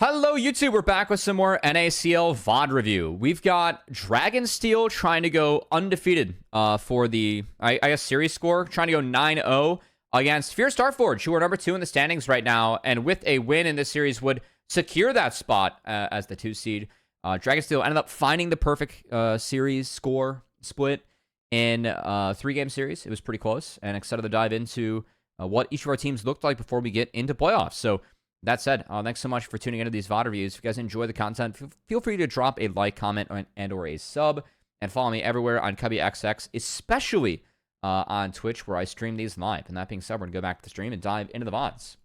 Hello, YouTube. We're back with some more NACL VoD review. We've got Dragonsteel trying to go undefeated for the, I guess, series score. Trying to go 9-0 against Fierce Starforge, who are number 2 in the standings right now. And with a win in this series would secure that spot as the 2 seed. Dragonsteel ended up finding the perfect series score split in a 3-game series. It was pretty close. And excited to dive into what each of our teams looked like before we get into playoffs. So that said, thanks so much for tuning into these VoD reviews. If you guys enjoy the content, feel free to drop a like, comment, and/or a sub. And follow me everywhere on Cubby XX, especially on Twitch, where I stream these live. And that being said, we're going to go back to the stream and dive into the VoDs.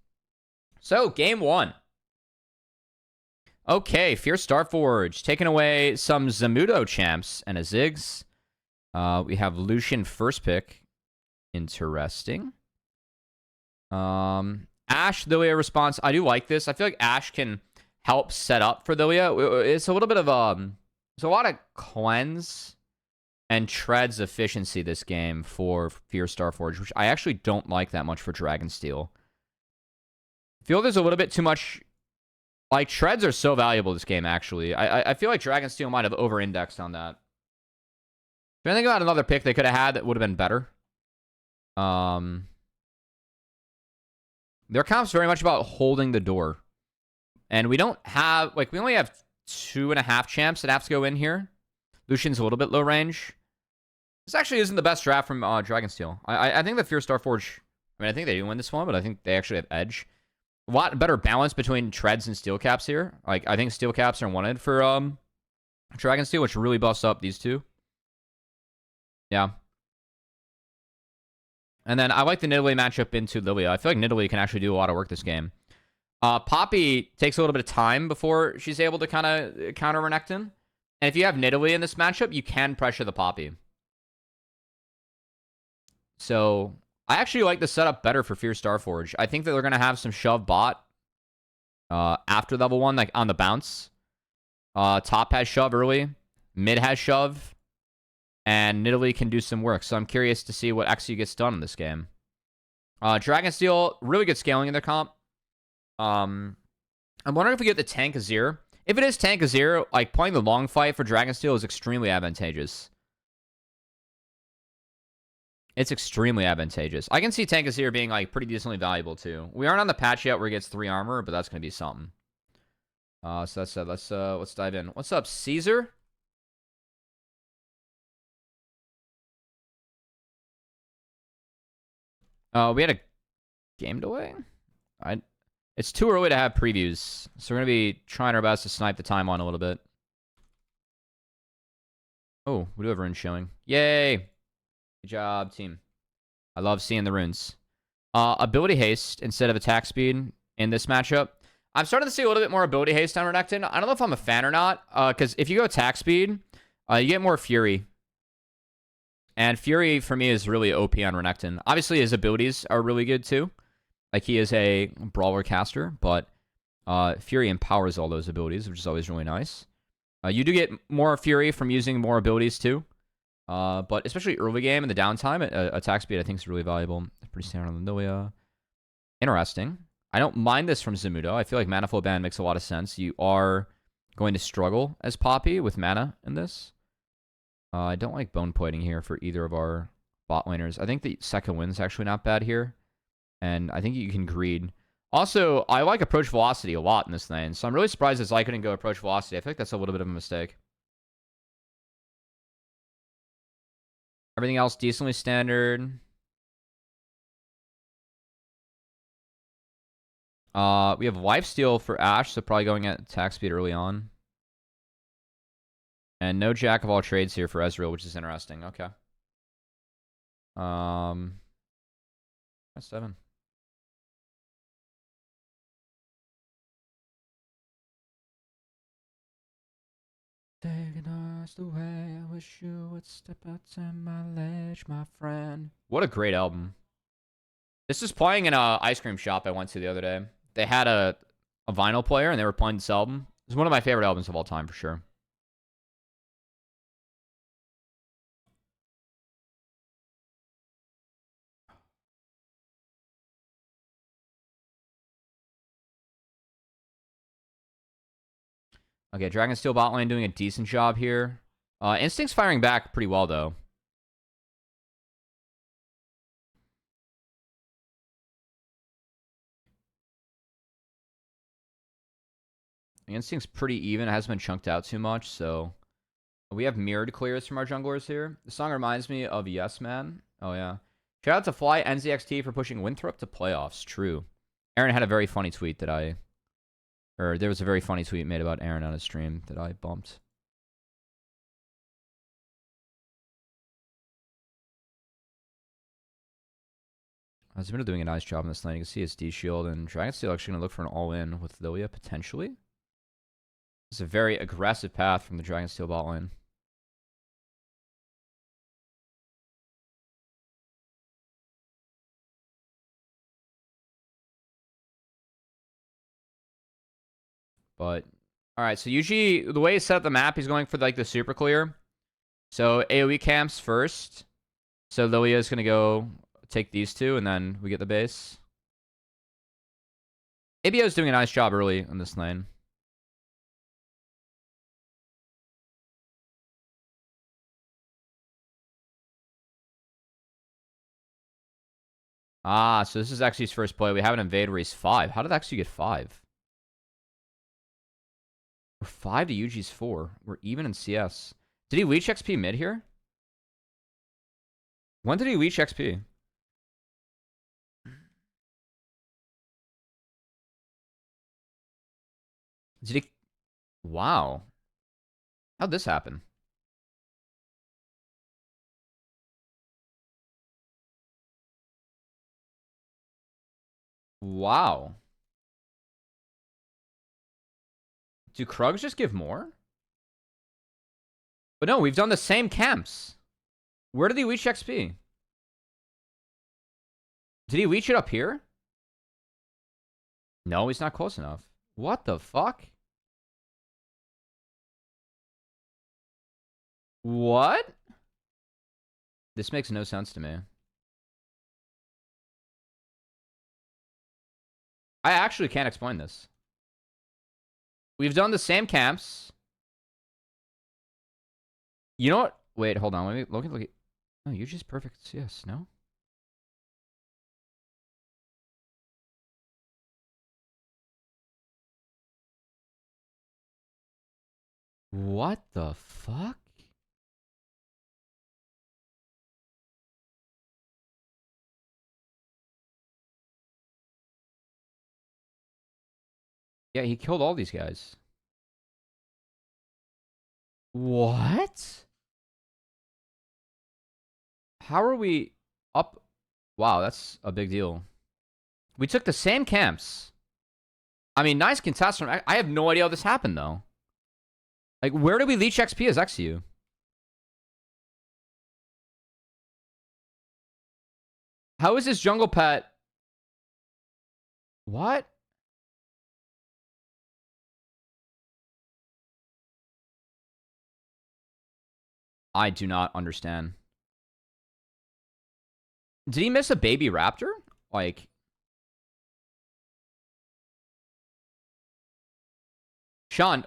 So, game 1. Okay, Fierce Starforge taking away some Zamudo champs and a Ziggs. We have Lucian first pick. Interesting. Ashe, Lilia response. I do like this. I feel like Ashe can help set up for Lilia. It's a little bit of there's a lot of cleanse and treads efficiency this game for Fierce Starforge, which I actually don't like that much for Dragonsteel. I feel there's a little bit too much. Like, treads are so valuable this game, actually. I feel like Dragonsteel might have over-indexed on that. If I think about another pick they could have had that would have been better. Their comp's very much about holding the door. And we don't have, like, we only have 2.5 champs that have to go in here. Lucian's a little bit low range. This actually isn't the best draft from Dragonsteel. I think the Fierce Starforge, I mean, I think they do win this one, but I think they actually have edge. A lot better balance between treads and steel caps here. Like, I think steel caps are wanted for Dragonsteel, which really busts up these two. Yeah. And then I like the Nidalee matchup into Lilia. I feel like Nidalee can actually do a lot of work this game. Poppy takes a little bit of time before she's able to kind of counter Renekton. And if you have Nidalee in this matchup, you can pressure the Poppy. So I actually like the setup better for Fierce Starforge. I think that they're going to have some shove bot after level 1, like on the bounce. Top has shove early. Mid has shove. And Nidalee can do some work. So I'm curious to see what actually gets done in this game. Dragonsteel, really good scaling in their comp. I'm wondering if we get the tank Azir. If it is tank Azir, like, playing the long fight for Dragonsteel is extremely advantageous. It's extremely advantageous. I can see tank Azir being, like, pretty decently valuable, too. We aren't on the patch yet where he gets 3 armor, but that's going to be something. So that said, let's dive in. What's up, Caesar? We had a game delay? It's too early to have previews, so we're going to be trying our best to snipe the time on a little bit. Oh, we do have runes showing. Yay! Good job, team. I love seeing the runes. Ability haste instead of attack speed in this matchup. I'm starting to see a little bit more ability haste on Renekton. I don't know if I'm a fan or not, because if you go attack speed, you get more Fury. And Fury, for me, is really OP on Renekton. Obviously, his abilities are really good, too. Like, he is a brawler caster, but Fury empowers all those abilities, which is always really nice. You do get more Fury from using more abilities, too. But especially early game in the downtime, attack speed, I think, is really valuable. Pretty standard on the Lilia. Interesting. I don't mind this from Zamudo. I feel like Mana Flow Ban makes a lot of sense. You are going to struggle as Poppy with mana in this. I don't like bone pointing here for either of our bot laners. I think the second wind's actually not bad here. And I think you can greed. Also, I like approach velocity a lot in this lane. So I'm really surprised that I couldn't go approach velocity. I feel like that's a little bit of a mistake. Everything else decently standard. We have lifesteal for Ashe, so probably going at attack speed early on. And no jack of all trades here for Ezreal, which is interesting. Okay. That's 7. Taking us the way, I wish you would step out to my ledge, my friend. What a great album. This is playing in a ice cream shop I went to the other day. They had a vinyl player, and they were playing this album. It's one of my favorite albums of all time, for sure. Okay, Dragon Steel bot lane doing a decent job here. Instinct's firing back pretty well, though. Instinct's pretty even. It hasn't been chunked out too much, so... We have mirrored clears from our junglers here. The song reminds me of Yes Man. Oh, yeah. Shout out to Fly NZXT for pushing Winthrop to playoffs. True. Aaron had a very funny tweet that I... Or there was a very funny tweet made about Aaron on his stream that I bumped. Zimino doing a nice job in this lane. You can see his D-Shield, and Dragon Steel actually going to look for an all-in with Lilia, potentially. It's a very aggressive path from the Dragon Steel bot lane. But, alright, so usually the way he set up the map, he's going for like the super clear. So AoE camps first. So Lilia is going to go take these two, and then we get the base. ABO is doing a nice job early in this lane. Ah, so this is actually his first play. We have an invade where he's 5. How did I actually get 5? We're 5 to Yuji's 4. We're even in CS. Did he leech XP mid here? When did he leech XP? Did he... Wow. How'd this happen? Wow. Do Krugs just give more? But no, we've done the same camps. Where did he leech XP? Did he leech it up here? No, he's not close enough. What the fuck? What? This makes no sense to me. I actually can't explain this. We've done the same camps. You know what? Wait, hold on. Let me look at... Oh, you're just perfect. Yes, no? What the fuck? Yeah, he killed all these guys. What? How are we up? Wow, that's a big deal. We took the same camps. I mean, nice contest. I have no idea how this happened, though. Like, where do we leech XP as XU? How is this jungle pet? What? I do not understand. Did he miss a baby raptor? Like... Sean,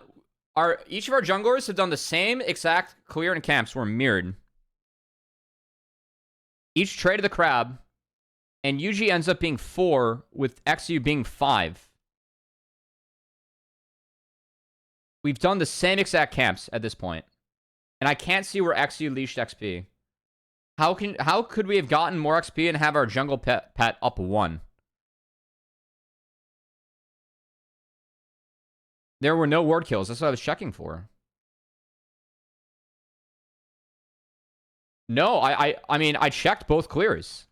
each of our junglers have done the same exact clear and camps. We're mirrored. Each traded the crab, and Yuji ends up being 4, with XU being 5. We've done the same exact camps at this point. And I can't see where XU leashed XP. How could we have gotten more XP and have our jungle pet up 1? There were no ward kills. That's what I was checking for. No, I mean, I checked both clears.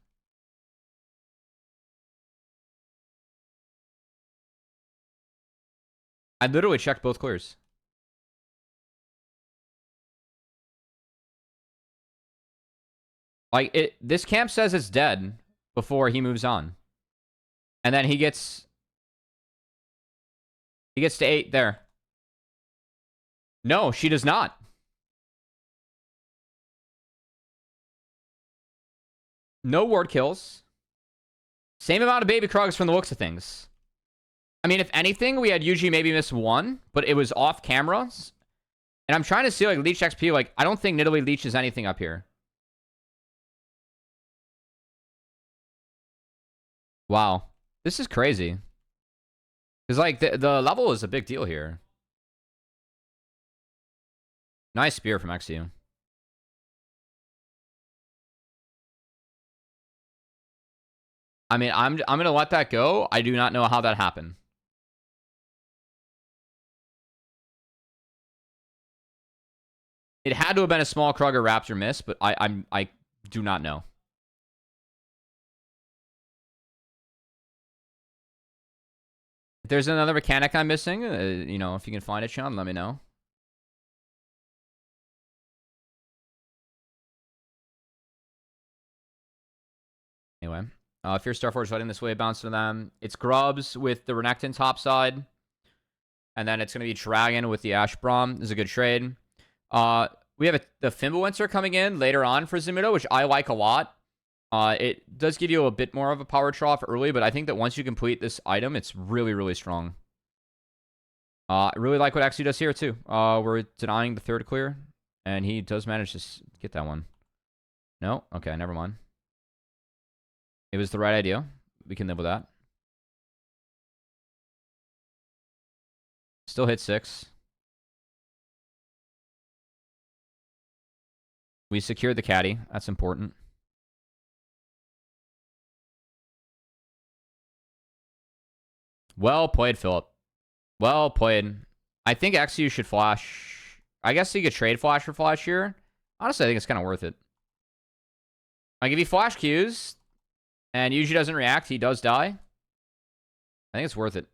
I literally checked both clears. Like, this camp says it's dead before he moves on. And then he gets to 8 there. No, she does not. No ward kills. Same amount of baby Krugs from the looks of things. I mean, if anything, we had usually maybe missed one, but it was off camera. And I'm trying to see, like, Leech XP. Like, I don't think Nidalee leeches anything up here. Wow. This is crazy. Because, like, the level is a big deal here. Nice spear from XU. I mean, I'm going to let that go. I do not know how that happened. It had to have been a small Krug or Raptor miss, but I do not know. If there's another mechanic I'm missing, you know, if you can find it, Sean, let me know. Anyway, if you're Starforge heading this way, bounce to them. It's Grubs with the Renekton top side. And then it's going to be Dragon with the Ash Braum. This is a good trade. We have the Fimbulwinter coming in later on for Zamudo, which I like a lot. It does give you a bit more of a power trough early, but I think that once you complete this item, it's really, really strong. I really like what XU does here, too. We're denying the third clear, and he does manage to get that one. No? Okay, never mind. It was the right idea. We can live with that. Still hit 6. We secured the caddy. That's important. Well played, Philip. Well played. I think XU should flash. I guess he could trade flash for flash here. Honestly, I think it's kind of worth it. Like, if he flash Qs and usually doesn't react, he does die. I think it's worth it.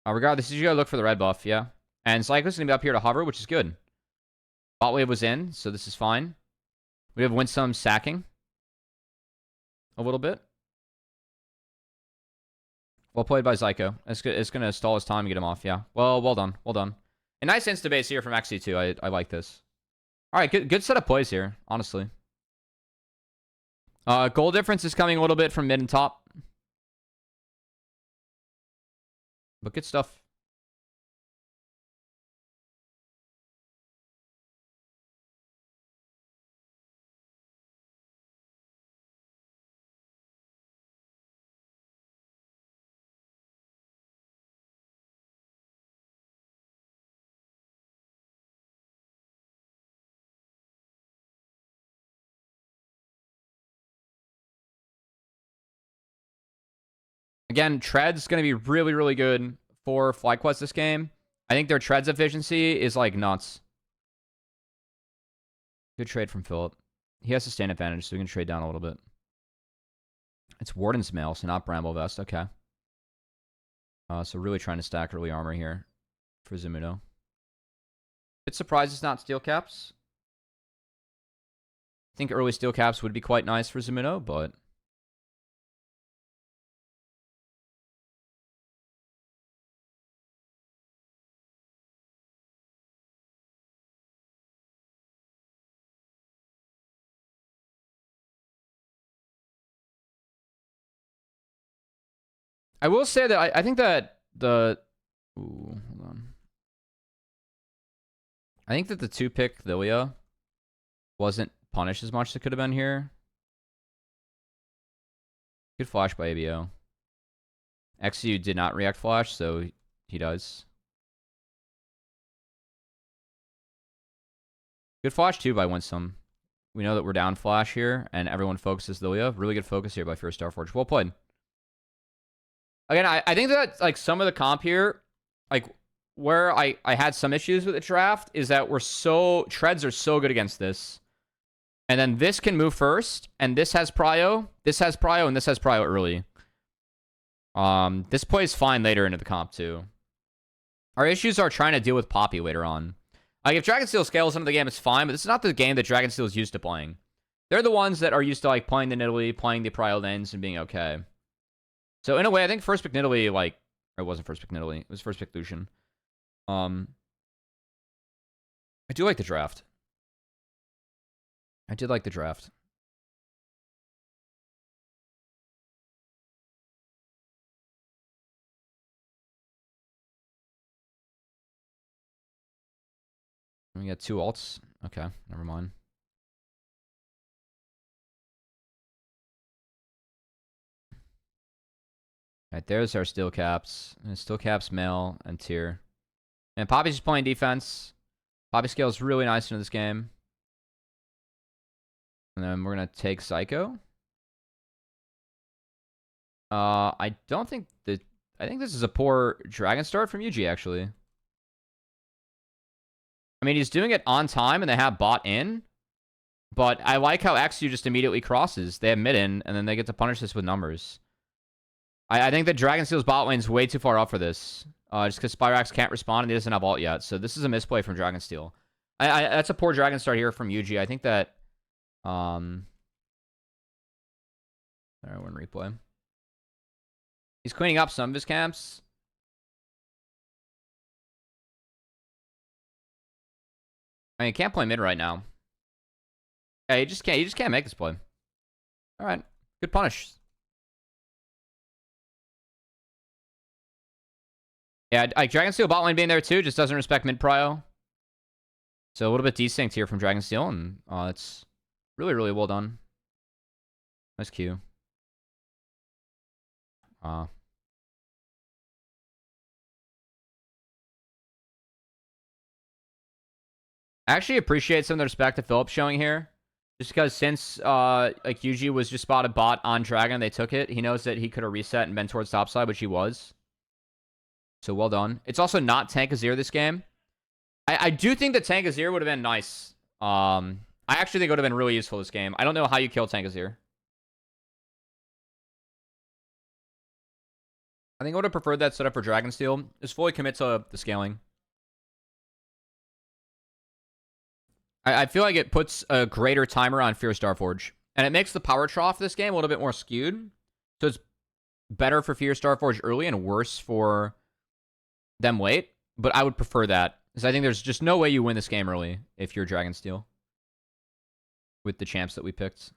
Regardless, you gotta look for the red buff, yeah. And Cyclist is gonna be up here to hover, which is good. Bot wave was in, so this is fine. We have Winsome sacking a little bit. Well played by Zyko. It's going to stall his time and get him off, yeah. Well done. Well done. A nice insta-base here from XC too. I like this. All right, good set of plays here, honestly. Goal difference is coming a little bit from mid and top. But good stuff. Again, Tread's going to be really, really good for FlyQuest this game. I think their Tread's efficiency is like nuts. Good trade from Philip. He has sustained advantage, so we can trade down a little bit. It's Warden's Mail, so not Bramble Vest. Okay. So really trying to stack early armor here for Zamudo. Bit surprised it's not Steel Caps. I think early Steel Caps would be quite nice for Zamudo, but... I will say that I think that the... Ooh, hold on. I think that the 2-pick Lilia wasn't punished as much as it could have been here. Good flash by ABO. XU did not react flash, so he does. Good flash too by Winsome. We know that we're down flash here, and everyone focuses Lilia. Really good focus here by First Starforge. Well played. Again, I think that like some of the comp here, like where I had some issues with the draft is that Treads are so good against this. And then this can move first, and this has prio, this has prio, and this has prio early. This plays fine later into the comp too. Our issues are trying to deal with Poppy later on. Like if Dragonsteel scales into the game, it's fine, but this is not the game that Dragonsteel is used to playing. They're the ones that are used to like playing the Nidalee, playing the prio lanes, and being okay. So in a way, I think first pick Nidalee, like, or it wasn't first pick Nidalee, it was first pick Lucian. I do like the draft. I did like the draft. We got 2 ults. Okay, never mind. Alright, there's our steel caps. And steel caps, mail, and tier. And Poppy's just playing defense. Poppy scales really nice into this game. And then we're going to take Psycho. I don't think that... I think this is a poor Dragon start from UG, actually. I mean, he's doing it on time, and they have bot in. But I like how XU just immediately crosses. They have mid in, and then they get to punish this with numbers. I think that Dragon Steel's bot lane's way too far up for this. Just because Spyrax can't respond, and he doesn't have ult yet. So this is a misplay from Dragon Steel. That's a poor Dragon start here from UG. I think that... Alright, we're in replay. He's cleaning up some of his camps. I mean, he can't play mid right now. Yeah, he just can't make this play. Alright. Good punish. Yeah, Dragon Steel bot lane being there too just doesn't respect mid prio. So a little bit desynced here from Dragon Steel, and it's really, really well done. Nice Q. I actually appreciate some of the respect to Philip showing here. Just because since like UG was just spotted bot on Dragon, they took it. He knows that he could have reset and been towards topside, which he was. So well done. It's also not Tank Azir this game. I do think that Tank Azir would have been nice. I actually think it would have been really useful this game. I don't know how you kill Tank Azir. I think I would have preferred that setup for Dragonsteel. Just fully commit to the scaling. I feel like it puts a greater timer on Fear Starforge. And it makes the power trough this game a little bit more skewed. So it's better for Fear Starforge early and worse for them late. But I would prefer that. Because I think there's just no way you win this game early if you're Dragonsteel. With the champs that we picked.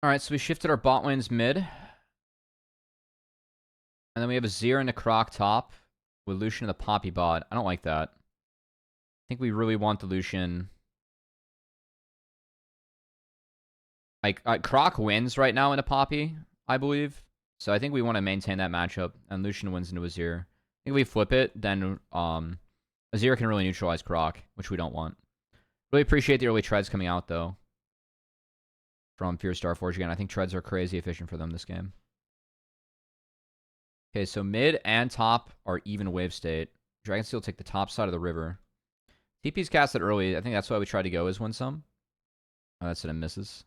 Alright, so we shifted our bot lanes mid. And then we have a Zir and a Croc top. With Lucian and the Poppy bot. I don't like that. I think we really want the Lucian. Like, Croc wins right now in a Poppy, I believe. So I think we want to maintain that matchup. And Lucian wins into Azir. I think if we flip it, then Azir can really neutralize Croc, which we don't want. Really appreciate the early treads coming out, though. From Fear Starforge again. I think treads are crazy efficient for them this game. Okay, so mid and top are even wave state. Dragonsteel will take the top side of the river. TP's casted early. I think that's why we try to go is win some. Oh, that's it. It misses.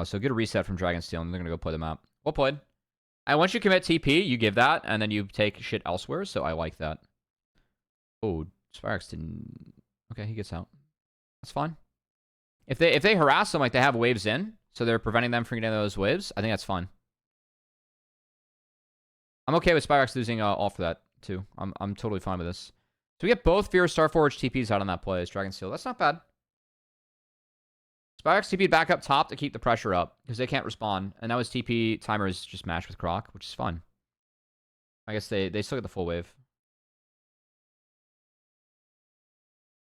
So good reset from Dragonsteel, and they're going to go play the map. Well played. And once you commit TP, you give that, and then you take shit elsewhere, so I like that. Oh, Spyrax didn't... Okay, he gets out. That's fine. If they harass them, like they have waves in, so they're preventing them from getting those waves, I think that's fine. I'm okay with Spyrax losing all for that, too. I'm totally fine with this. So we get both Fear Starforge TPs out on that play as Dragonsteel. That's not bad. Spyrax TP'd back up top to keep the pressure up, because they can't respond. And now his TP timer is just matched with Croc, which is fine. I guess they still get the full wave.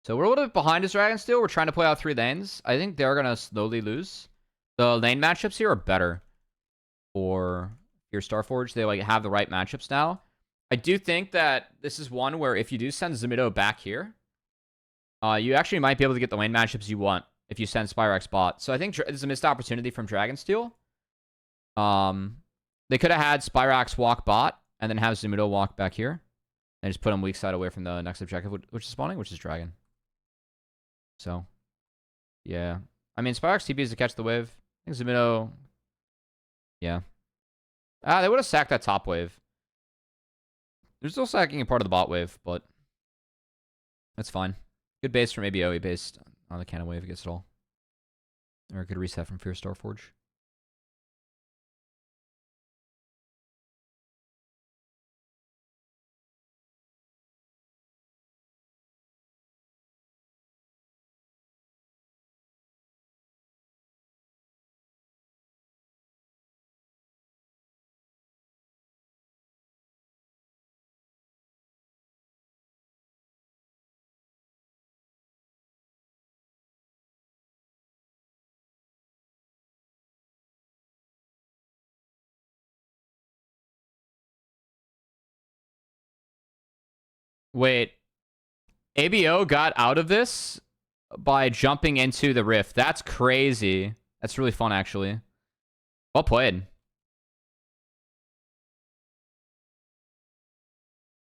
So we're a little bit behind as Dragonsteel. We're trying to play out 3 lanes. I think they're going to slowly lose. The lane matchups here are better for Fear Starforge. They like have the right matchups now. I do think that this is one where if you do send Zamido back here, you actually might be able to get the lane matchups you want if you send Spyrax bot. So I think this is a missed opportunity from Dragonsteel. They could have had Spyrax walk bot and then have Zamido walk back here. And just put him weak side away from the next objective, which is spawning, which is Dragon. So, yeah. I mean, Spyrax TP is to catch the wave. I think Zamido... Yeah. They would have sacked that top wave. They're still sacking a part of the bot wave, but... That's fine. Good base from ABOE based on the cannon wave against it all. Or a good reset from Fear Starforge. Wait. ABO got out of this by jumping into the rift. That's crazy. That's really fun, actually. Well played.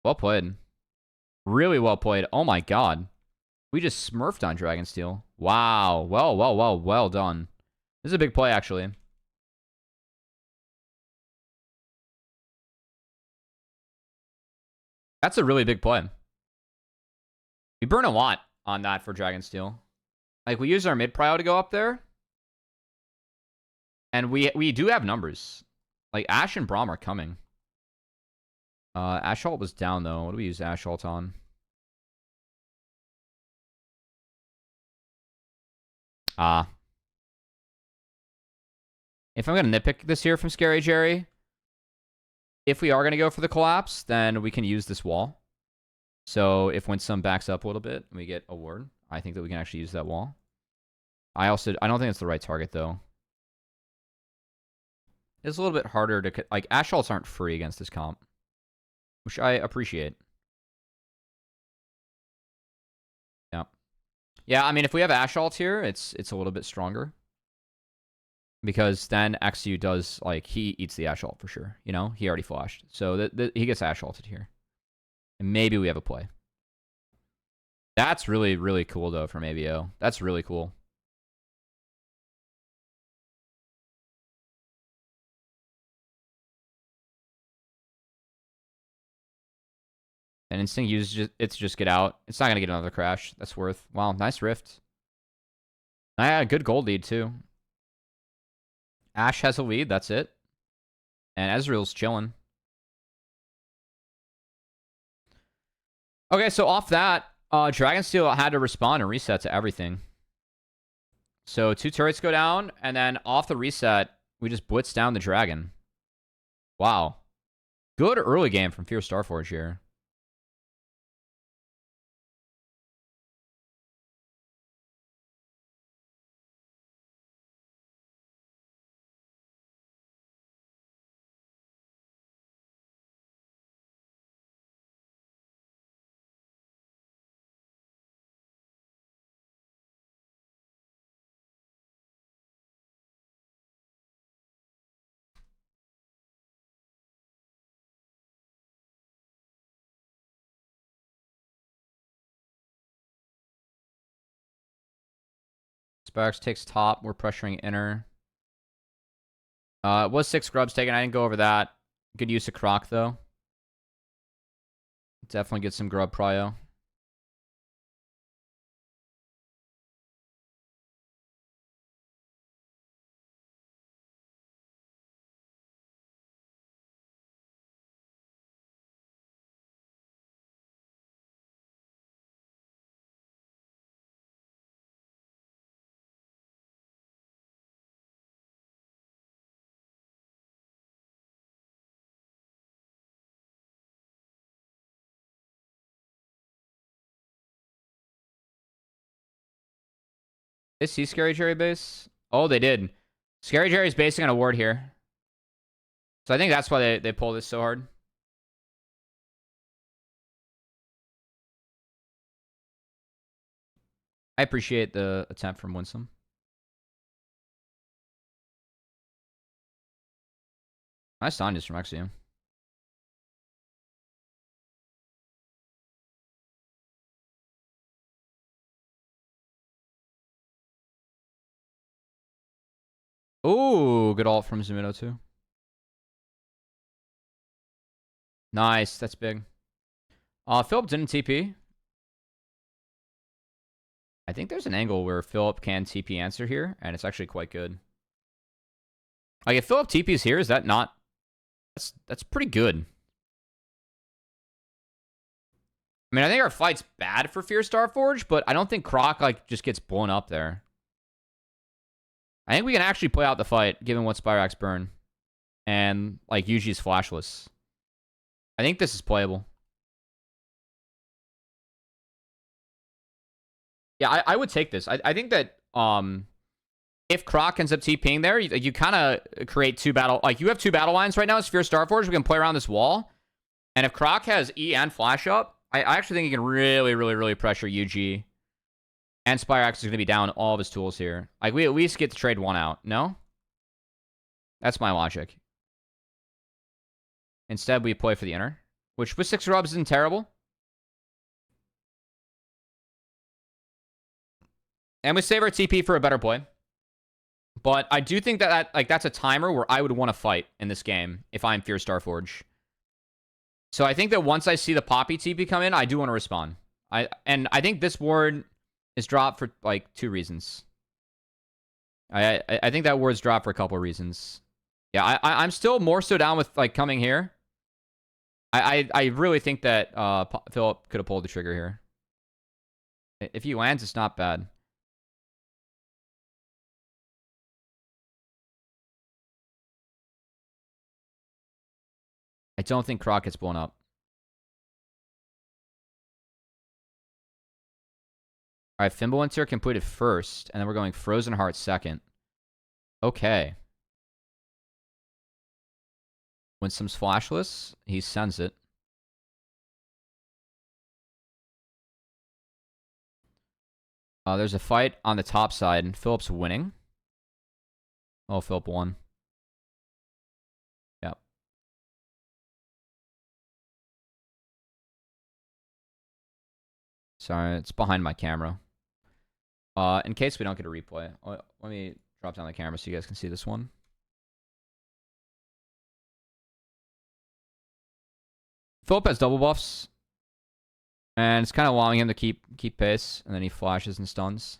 Well played. Really well played. Oh my god. We just smurfed on Dragonsteel. Wow. Well done. This is a big play, actually. That's a really big play. We burn a lot on that for Dragonsteel. Like, we use our mid prio to go up there. And we do have numbers. Like, Ashe and Braum are coming. Ashalt was down, though. What do we use Ashalt on? If I'm going to nitpick this here from Scary Jerry, if we are going to go for the collapse, then we can use this wall. So if Winsome backs up a little bit and we get a ward, I think that we can actually use that wall. I don't think it's the right target, though. It's a little bit harder to... Like, Ashalts aren't free against this comp, which I appreciate. Yeah. Yeah, I mean, if we have Ashalt here, it's a little bit stronger. Because then XU does, like, he eats the Ashalt for sure. You know? He already flashed. So he gets Ashalted here. And maybe we have a play. That's really, really cool, though, from ABO. That's really cool. And Instinct uses it to just get out. It's not going to get another crash. That's worth. Wow, nice rift. I had a good gold lead, too. Ashe has a lead. That's it. And Ezreal's chilling. Okay, so off that, Dragonsteel had to respond and reset to everything. So 2 turrets go down, and then off the reset, we just blitz down the dragon. Wow. Good early game from Fierce Starforge here. Sparks takes top. We're pressuring inner. It was 6 scrubs taken. I didn't go over that. Good use of Croc, though. Definitely get some grub prio. They see Scary Jerry base? Oh, they did. Scary Jerry's basing on a ward here. So I think that's why they pull this so hard. I appreciate the attempt from Winsome. Nice Sanjas from Exium. Ooh, good ult from Zumuto too. Nice, that's big. Philip didn't TP. I think there's an angle where Philip can TP answer here, and it's actually quite good. Like, if Philip TP's here, is that not... That's pretty good. I mean, I think our fight's bad for Fierce Starforge, but I don't think Croc, like, just gets blown up there. I think we can actually play out the fight, given what Spirax burn. And, like, Yuji's flashless. I think this is playable. Yeah, I would take this. I think that if Croc ends up TPing there, you kind of create 2 battle... Like, you have 2 battle lines right now. It's Fierce Starforge. We can play around this wall. And if Croc has E and Flash up, I actually think he can really, really, really pressure UG. And Spirex is going to be down all of his tools here. Like, we at least get to trade one out. No? That's my logic. Instead, we play for the inner. Which, with 6 rubs, isn't terrible. And we save our TP for a better play. But I do think that that's a timer where I would want to fight in this game if I'm Fear Starforge. So I think that once I see the Poppy TP come in, I do want to respond. I think this ward is dropped for like 2 reasons. I think that ward's dropped for a couple of reasons. Yeah, I'm still more so down with like coming here. I really think that Philip could have pulled the trigger here. If he lands, it's not bad. I don't think Croc gets blown up. All right, Fimbulwinter completed first, and then we're going Frozen Heart second. Okay. Winsome's flashless. He sends it. There's a fight on the top side, and Philip's winning. Oh, Philip won. Yep. Sorry, it's behind my camera. In case we don't get a replay, let me drop down the camera so you guys can see this one. Philip has double buffs. And it's kind of allowing him to keep pace. And then he flashes and stuns.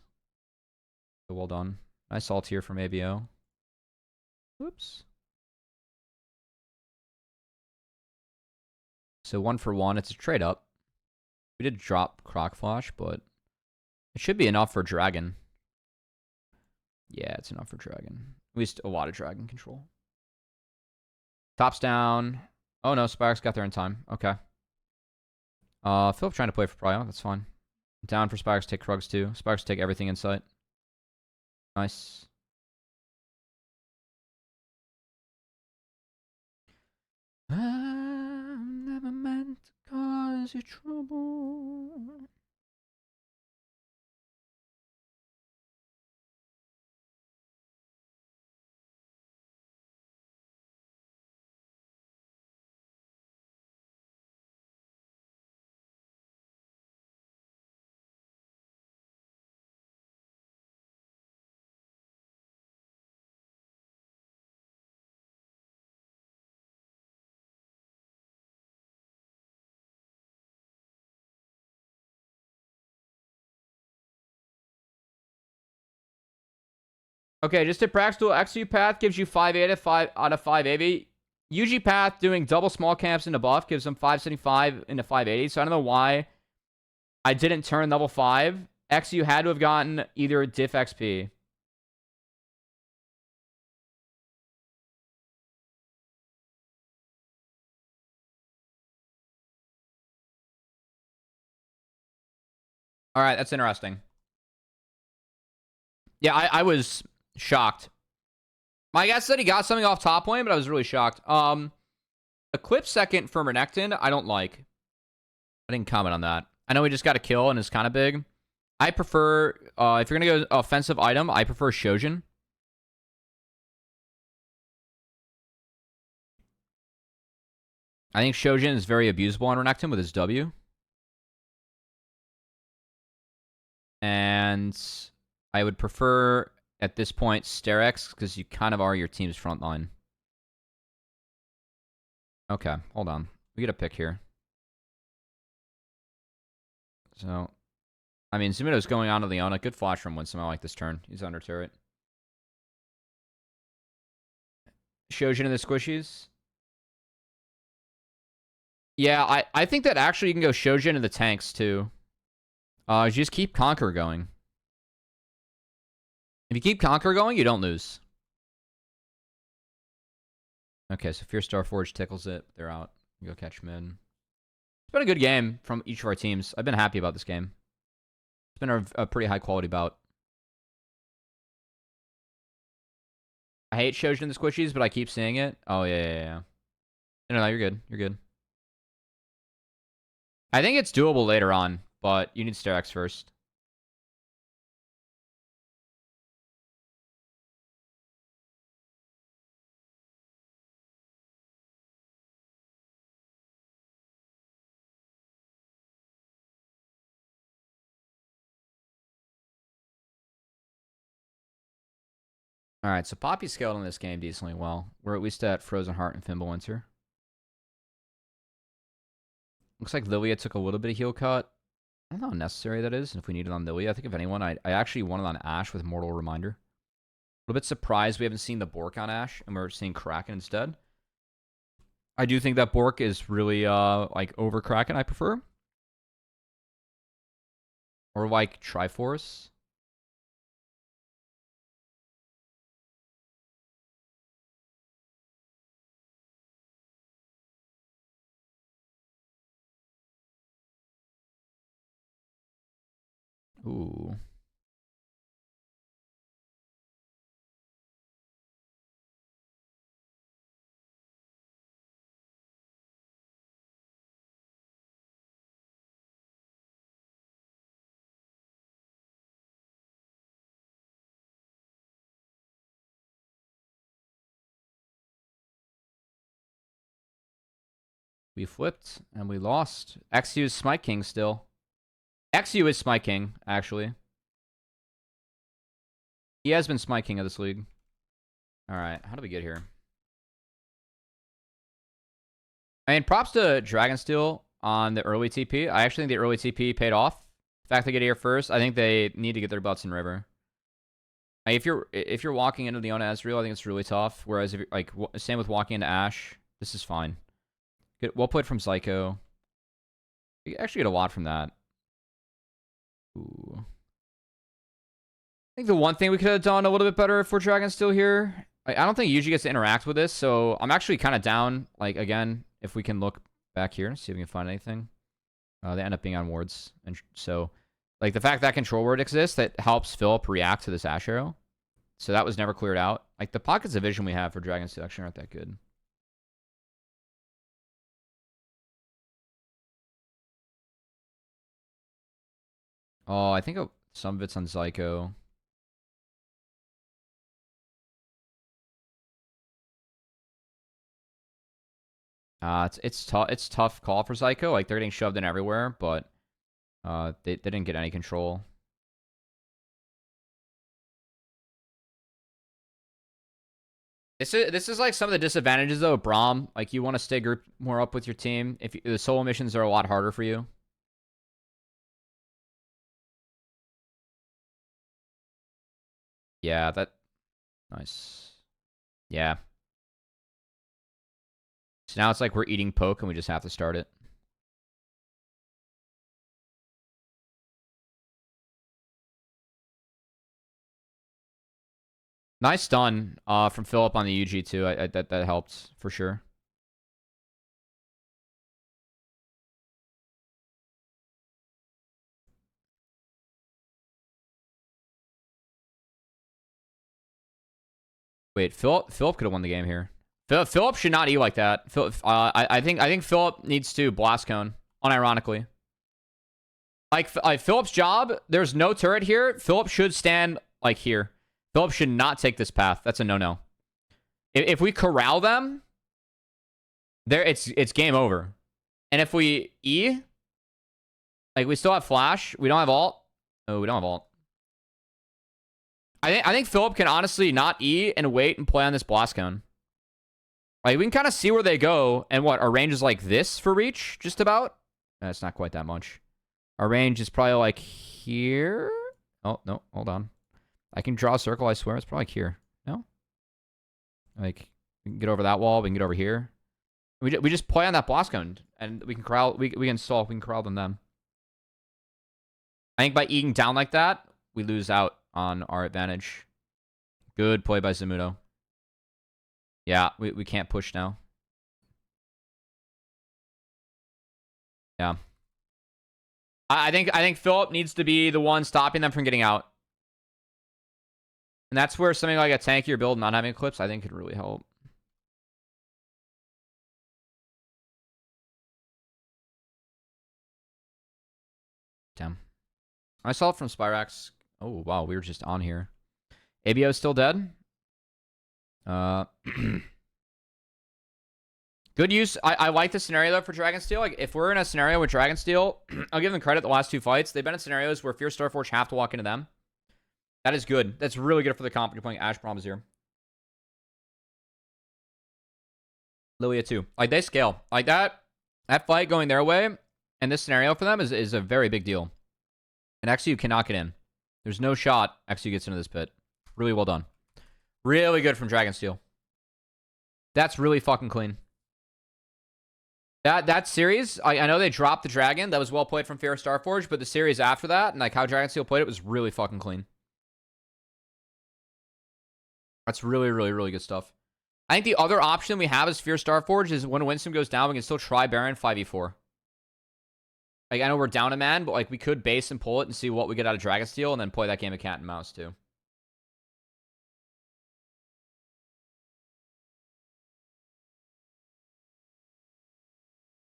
So well done. Nice ult here from ABO. Whoops. So 1 for 1. It's a trade up. We did drop Croc Flash, but it should be enough for Dragon. Yeah, it's enough for Dragon. At least a lot of Dragon control. Tops down. Oh no, Sparks got there in time. Okay. Philip trying to play for Prio. That's fine. Down for Sparks to take Krugs too. Sparks take everything in sight. Nice. I'm never meant to cause you trouble. Okay, just a practical XU path gives you 5 out of 5 AV. UG path doing double small camps into buff gives them 575 into 580. So I don't know why I didn't turn level 5. XU had to have gotten either diff XP. All right, that's interesting. Yeah, I was shocked. My guess said he got something off top lane, but I was really shocked. Eclipse second for Renekton, I don't like. I didn't comment on that. I know he just got a kill and is kind of big. I prefer, if you're going to go offensive item, I prefer Shojin. I think Shojin is very abusable on Renekton with his W. And I would prefer, at this point, Sterex, because you kind of are your team's front line. Okay, hold on. We get a pick here. So, I mean, Zumuto's going on to Leona. Good flash from Winsome. I like this turn. He's under turret. Shojin in the squishies. Yeah, I think that actually you can go Shojin in the tanks, too. Just keep Conquer going. If you keep Conquer going, you don't lose. Okay, so Fierce Starforge tickles it. They're out. Go catch mid. It's been a good game from each of our teams. I've been happy about this game. It's been a pretty high-quality bout. I hate Shojin in the squishies, but I keep seeing it. Oh, yeah. No, you're good. You're good. I think it's doable later on, but you need Sterex first. All right, so Poppy scaled in this game decently well. We're at least at Frozen Heart and Fimbulwinter. Looks like Lilia took a little bit of heal cut. I don't know how necessary that is, and if we need it on Lilia. I think if anyone, I actually want it on Ashe with Mortal Reminder. A little bit surprised we haven't seen the Bork on Ashe, and we're seeing Kraken instead. I do think that Bork is really, like, over Kraken, I prefer. Or, like, Triforce. Ooh. We flipped, and we lost. XU is Smite King still. XU is Smite King, actually. He has been Smite King of this league. Alright, how do we get here? I mean, props to Dragonsteel on the early TP. I actually think the early TP paid off. The fact they get here first, I think they need to get their butts in River. If you're walking into Leona Ezreal, I think it's really tough. Whereas if you're, like, same with walking into Ashe, this is fine. Get well played from Psycho. You actually get a lot from that. Ooh. I think the one thing we could have done a little bit better if we're Dragonsteel here. I don't think Yuji gets to interact with this, so I'm actually kind of down. Like, again, if we can look back here, see if we can find anything. They end up being on wards, and so like the fact that control ward exists that helps Philip react to this Ashe arrow. So that was never cleared out. Like the pockets of vision we have for Dragonsteel actually aren't that good. Oh, I think some of it's on Zyko. It's tough. It's tough call for Zyko. Like they're getting shoved in everywhere, but they didn't get any control. This is like some of the disadvantages though, Braum. Like you want to stay grouped more up with your team. If the solo missions are a lot harder for you. Yeah, that nice. Yeah. So now it's like we're eating poke and we just have to start it. Nice stun from Philip on the UG too. That helped for sure. Wait, Philip could have won the game here. Philip should not eat like that. I think Philip needs to blast cone. Unironically, like Philip's job. There's no turret here. Philip should stand like here. Philip should not take this path. That's a no-no. If we corral them, there it's game over. And if we E, like we still have flash. We don't have ult. Oh, we don't have ult. I think Philip can honestly not E and wait and play on this blast cone. Like we can kind of see where they go and what our range is like this for reach, just about. That's not quite that much. Our range is probably like here. Oh no, hold on. I can draw a circle. I swear it's probably like here. No, like we can get over that wall. We can get over here. We just play on that blast cone and we can corral. We can stall. We can corral them. I think by eating down like that, we lose out on our advantage. Good play by Zamudo. Yeah, we can't push now. Yeah. I think Philip needs to be the one stopping them from getting out. And that's where something like a tankier build not having clips, I think could really help. Damn. I saw it from Spyrax. Oh, wow. We were just on here. ABO is still dead. Good use. I like the scenario, though, for Dragonsteel. Like, if we're in a scenario with Dragonsteel, I'll give them credit the last two fights. They've been in scenarios where Fierce Starforge have to walk into them. That is good. That's really good for the comp when you're playing Ash Promazir. Lilia, too. Like, they scale. Like, that fight going their way and this scenario for them is a very big deal. And XU cannot get in. There's no shot XU gets into this pit. Really well done. Really good from Dragonsteel. That's really fucking clean. That series, I know they dropped the dragon. That was well played from Fierce Starforge, but the series after that, and like how Dragonsteel played it, was really fucking clean. That's really, really, really good stuff. I think the other option we have as Fierce Starforge is when Winston goes down, we can still try Baron 5v4. Like, I know we're down a man, but like we could base and pull it and see what we get out of Dragonsteel and then play that game of cat and mouse too.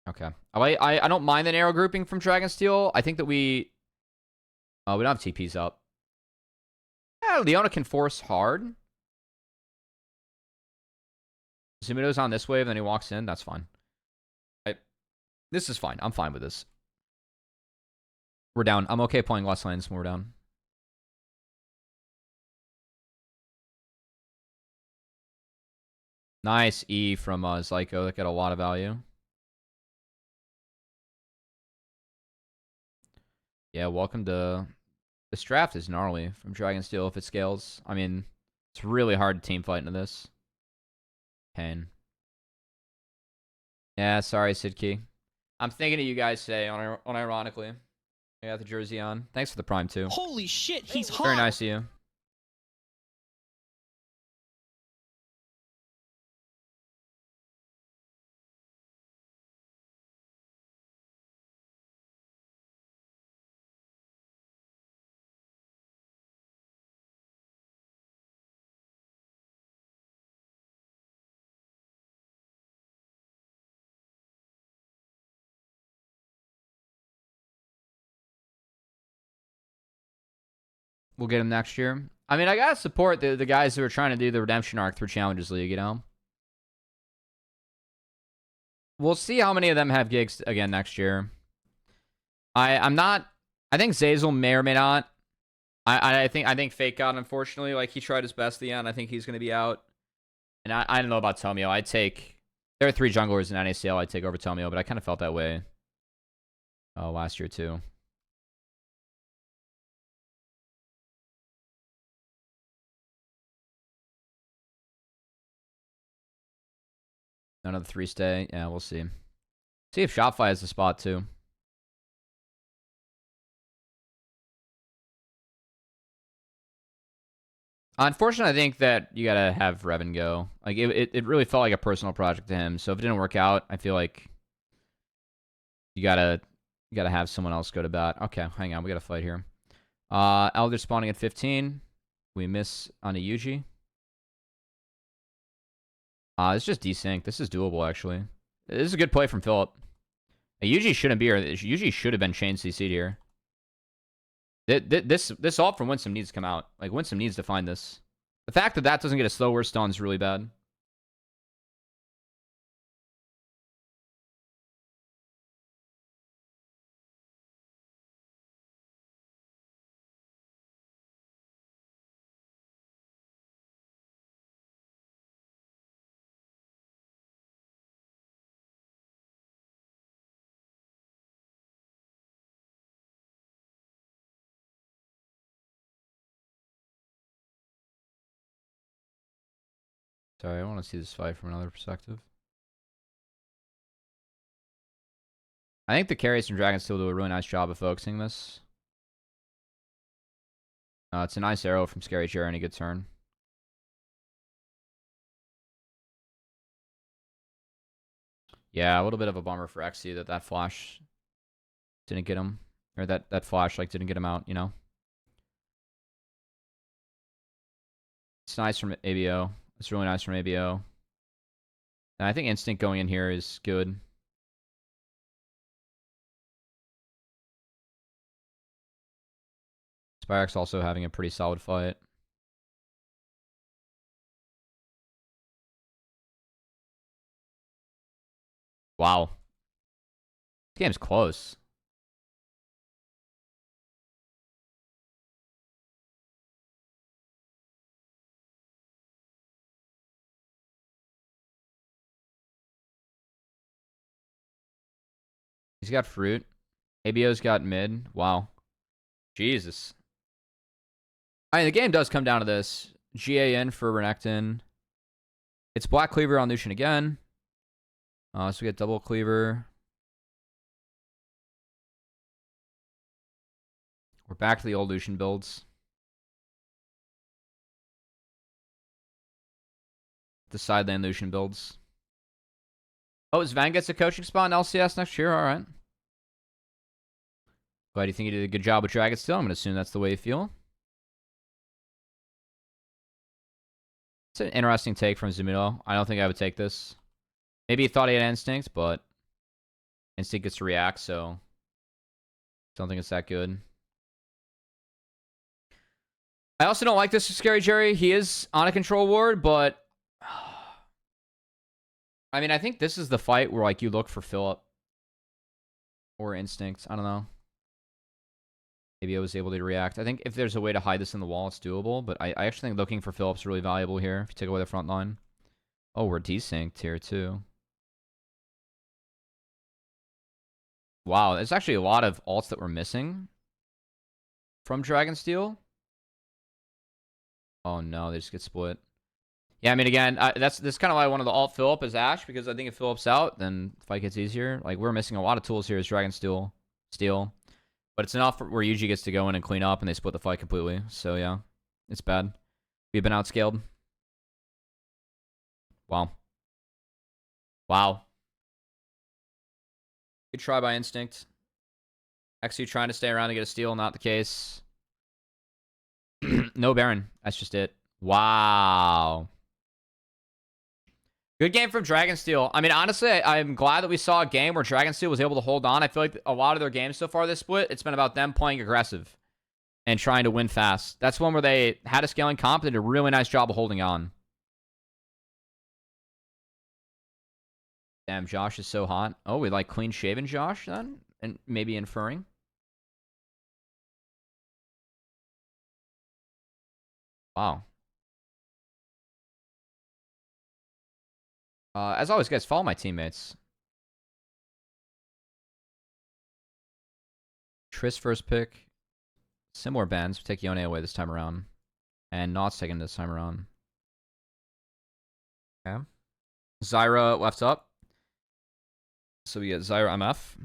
Okay. I don't mind the narrow grouping from Dragonsteel. I think that we don't have TPs up. Yeah, Leona can force hard. Zumuto's on this wave, then he walks in. That's fine. This is fine. I'm fine with this. We're down. I'm okay playing less lanes when we're down. Nice E from Zyko. That got a lot of value. Yeah, welcome to... This draft is gnarly from Dragonsteel if it scales. I mean, it's really hard to team fight into this. Pain. Yeah, sorry, Sidkey. I'm thinking of you guys today, unironically. I got the jersey on. Thanks for the prime, too. Holy shit, he's hot! Very nice of you. We'll get him next year. I mean, I gotta support the guys who are trying to do the redemption arc through Challengers League, you know? We'll see how many of them have gigs again next year. I'm not... I think Zazel may or may not. I think Fake God, unfortunately, like, he tried his best at the end. I think he's going to be out. And I don't know about Tomio. I'd take... There are 3 junglers in NACL I'd take over Tomio, but I kind of felt that way last year, too. None of the 3 stay. Yeah, we'll see. See if Shopify has the spot, too. Unfortunately, I think that you gotta have Revan go. Like, it really felt like a personal project to him. So if it didn't work out, I feel like you gotta have someone else go to bat. Okay, hang on. We got to fight here. Elder spawning at 15. We miss on a Yuji. It's just desync. This is doable, actually. This is a good play from Philip. Yuji shouldn't be here. Yuji should have been chain CC'd here. This ult from Winsome needs to come out. Like, Winsome needs to find this. The fact that that doesn't get a slower stun is really bad. Sorry, I want to see this fight from another perspective. I think the carries from Dragonsteel do a really nice job of focusing this. It's a nice arrow from Scary Chair and a good turn. Yeah, a little bit of a bummer for XC that flash didn't get him. Or that flash, like, didn't get him out, you know? It's nice from ABO. It's really nice from ABO. And I think Instinct going in here is good. Spyrex also having a pretty solid fight. Wow. This game's close. He's got fruit. ABO's got mid. Wow. Jesus. I mean, the game does come down to this. GAN for Renekton. It's Black Cleaver on Lucian again. So we get double Cleaver. We're back to the old Lucian builds. The side lane Lucian builds. Oh, Sven gets a coaching spot in LCS next year? Alright. Glad you think you did a good job with DragonSteel. I'm going to assume that's the way you feel. It's an interesting take from Zamuno. I don't think I would take this. Maybe he thought he had Instinct, but Instinct gets to react, so don't think it's that good. I also don't like this Scary Jerry. He is on a control ward, but I mean, I think this is the fight where like you look for Philip or Instinct. I don't know. Maybe I was able to react. I think if there's a way to hide this in the wall, it's doable. But I actually think looking for Philip's really valuable here. If you take away the front line. Oh, we're desynced here too. Wow, there's actually a lot of alts that we're missing from DragonSteel. Oh no, they just get split. Yeah, I mean, again, that's kind of why I wanted the alt Philip as Ashe, because I think if Philip's out, then the fight gets easier. Like, we're missing a lot of tools here as DragonSteel. But it's enough where Yuji gets to go in and clean up, and they split the fight completely. So, yeah, it's bad. We've been outscaled. Wow. Wow. Good try by Instinct. XU trying to stay around to get a steal, not the case. No Baron. That's just it. Wow. Good game from DragonSteel. I mean, honestly, I'm glad that we saw a game where DragonSteel was able to hold on. I feel like a lot of their games so far this split, it's been about them playing aggressive and trying to win fast. That's one where they had a scaling comp and did a really nice job of holding on. Damn, Josh is so hot. Oh, we like clean-shaven Josh then? And maybe inferring. Wow. As always, guys, follow my teammates. Triss first pick. Similar bans. Take Yone away this time around. And Naught's taken this time around. Okay. Zyra left up. So we get Zyra MF.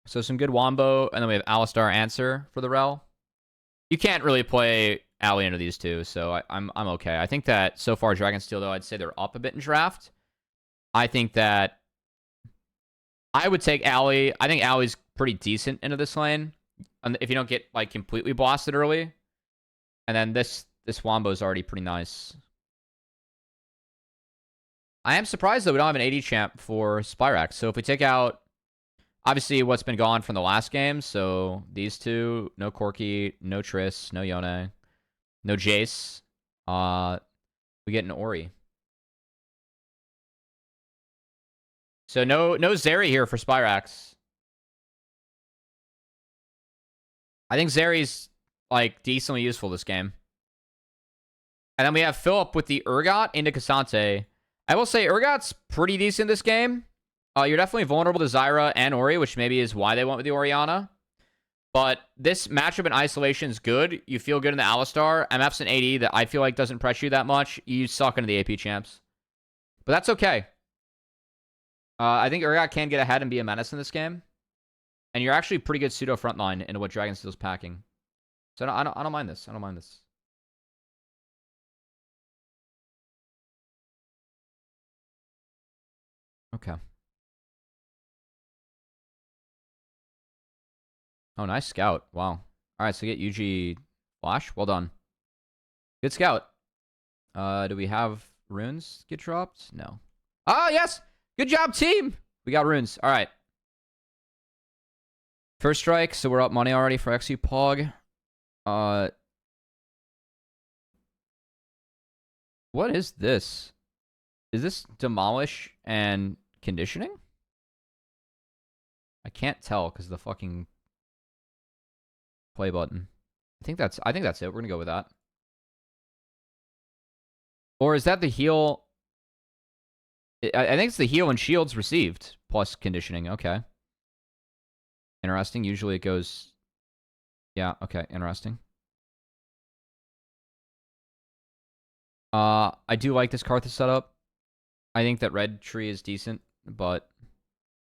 So some good Wombo. And then we have Alistar Answer for the Rel. You can't really play Ali into these two, so I'm okay. I think that so far DragonSteel, though, I'd say they're up a bit in draft. I think that I would take Ali. I think Ali's pretty decent into this lane. If you don't get like completely blasted early. And then this Wombo is already pretty nice. I am surprised, though, we don't have an AD champ for Spyrex. So if we take out, obviously, what's been gone from the last game. So these two, no Corki, no Triss, no Yone. No Jace. We get an Ori. So no Zeri here for Spyrex. I think Zeri's like decently useful this game. And then we have Philip with the Urgot into Cassante. I will say Urgot's pretty decent this game. You're definitely vulnerable to Zyra and Ori, which maybe is why they went with the Orianna. But this matchup in isolation is good. You feel good in the Alistar. MF's an AD that I feel like doesn't press you that much. You suck into the AP champs. But that's okay. I think Urgot can get ahead and be a menace in this game. And you're actually pretty good pseudo frontline into what DragonSteel's packing. So I don't mind this. I don't mind this. Okay. Oh, nice scout. Wow. All right, so get UG Flash. Well done. Good scout. Do we have runes get dropped? No. Ah, yes. Good job, team. We got runes. All right. First strike, so we're up money already for XU Pog. What is this? Is this demolish and conditioning? I can't tell because the fucking play button. I think that's it. We're gonna go with that. Or is that the heal? I think it's the heal and shields received plus conditioning. Okay. Interesting. Usually it goes. Yeah. Okay. Interesting. I do like this Karthus setup. I think that red tree is decent, but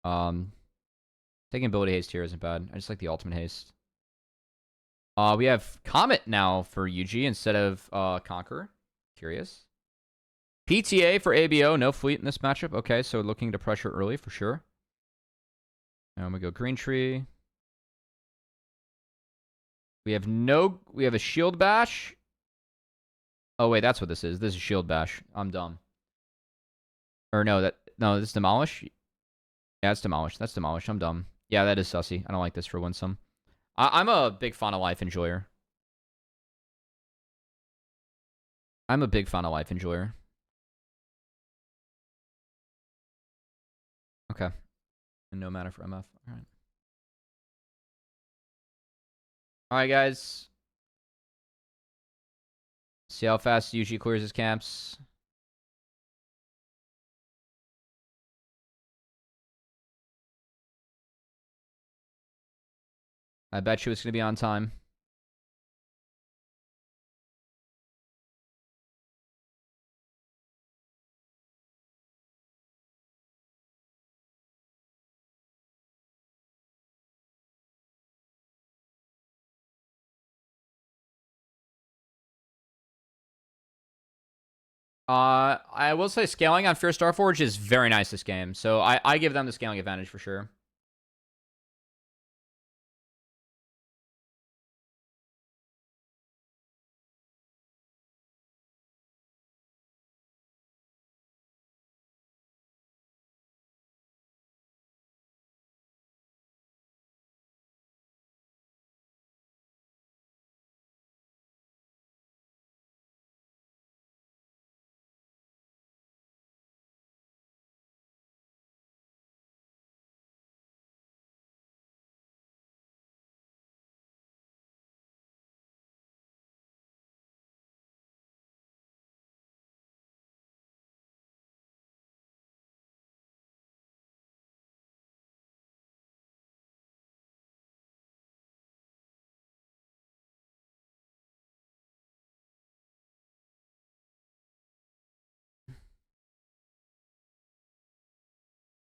taking ability haste here isn't bad. I just like the ultimate haste. We have Comet now for UG instead of Conqueror. Curious. PTA for ABO. No fleet in this matchup. Okay, so looking to pressure early for sure. And we go green tree. We have a shield bash. Oh wait, that's what this is. This is shield bash. I'm dumb. Or no, this is demolish. Yeah, it's demolish. That's demolish. I'm dumb. Yeah, that is sussy. I don't like this for winsome. I'm a big Fauna Life enjoyer. Okay. And no mana for MF. Alright. Alright, guys. See how fast Yuji clears his camps. I bet you it's going to be on time. I will say scaling on Fear Starforge is very nice this game. So I give them the scaling advantage for sure.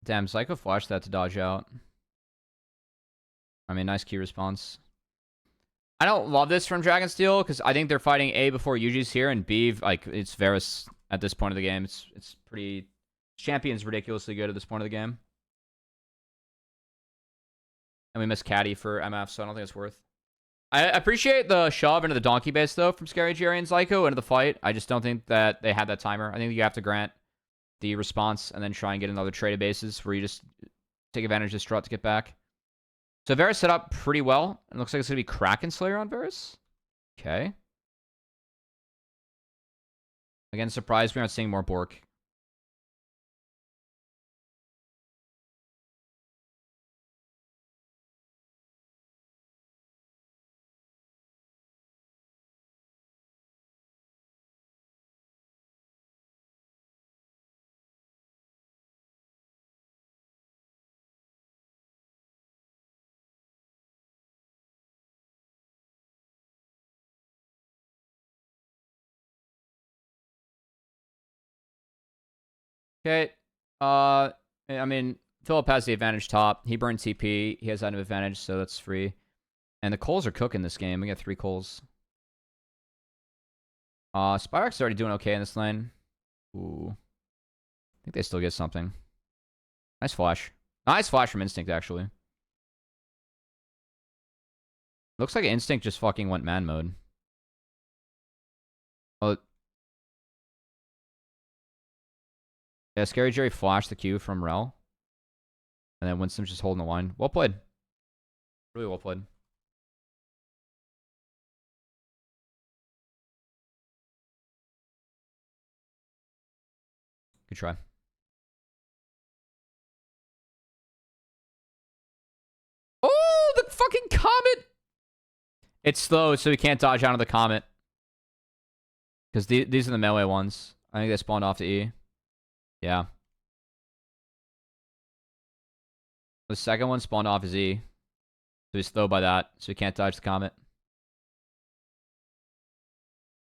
Damn, Psycho flashed that to dodge out. I mean, nice key response. I don't love this from Dragonsteel because I think they're fighting A before Yuji's here, and B, like, it's Varus at this point of the game. It's pretty... Champion's ridiculously good at this point of the game. And we missed Caddy for MF, so I don't think it's worth. I appreciate the shove into the donkey base, though, from Scary Jerry and Zyko into the fight. I just don't think that they had that timer. I think you have to grant the response and then try and get another traded bases where you just take advantage of Strut to get back. So Varus set up pretty well. It looks like it's going to be Kraken Slayer on Varus. Okay. Again, surprised we aren't seeing more Bork. Okay. I mean, Philip has the advantage top. He burned TP. He has item advantage, so that's free. And the coals are cooking this game. We got 3 coals. Spyrox already doing okay in this lane. Ooh. I think they still get something. Nice flash. Nice flash from Instinct, actually. Looks like Instinct just fucking went man mode. Oh. Yeah, Scary Jerry flashed the Q from Rel. And then Winston's just holding the line. Well played. Really well played. Good try. Oh, the fucking comet! It's slow, so we can't dodge out of the comet. Because these are the melee ones. I think they spawned off the E. Yeah. The second one spawned off his E. So he's slow by that, so he can't dodge the comet.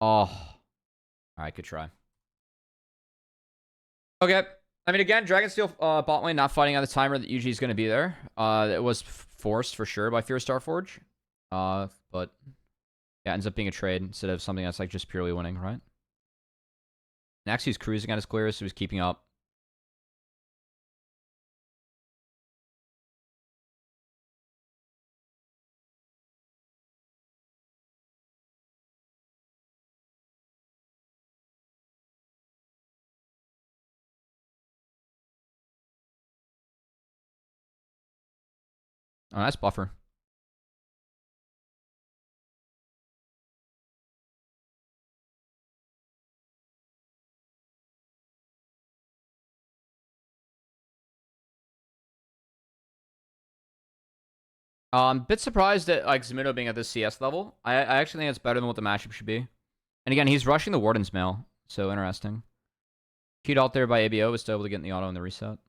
Oh. Alright, good try. Okay. I mean, again, Dragonsteel bot lane not fighting on the timer that UG is going to be there. It was forced for sure by Fear Starforge. But yeah, it ends up being a trade instead of something that's like just purely winning, right? Next, he's cruising at his clears, so he's keeping up. Oh, nice buffer. Bit surprised at like Zimido being at this CS level. I actually think it's better than what the matchup should be. And again, he's rushing the Warden's Mail, so interesting. Queued out there by ABO, was still able to get in the auto in the reset.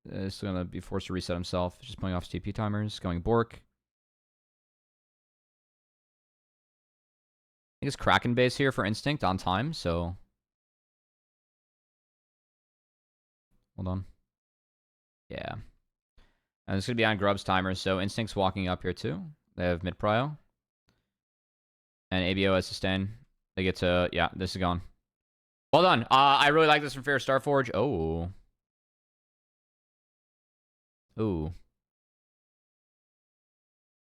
He's going to be forced to reset himself. Just playing off his TP timers, going Bork. I think it's Kraken base here for Instinct on time, so... Hold on. Yeah. And it's going to be on Grub's timer, so Instinct's walking up here too. They have mid-prio. And ABO has sustain. They get to... Yeah, this is gone. Well done. I really like this from Fair Starforge. Oh. Ooh.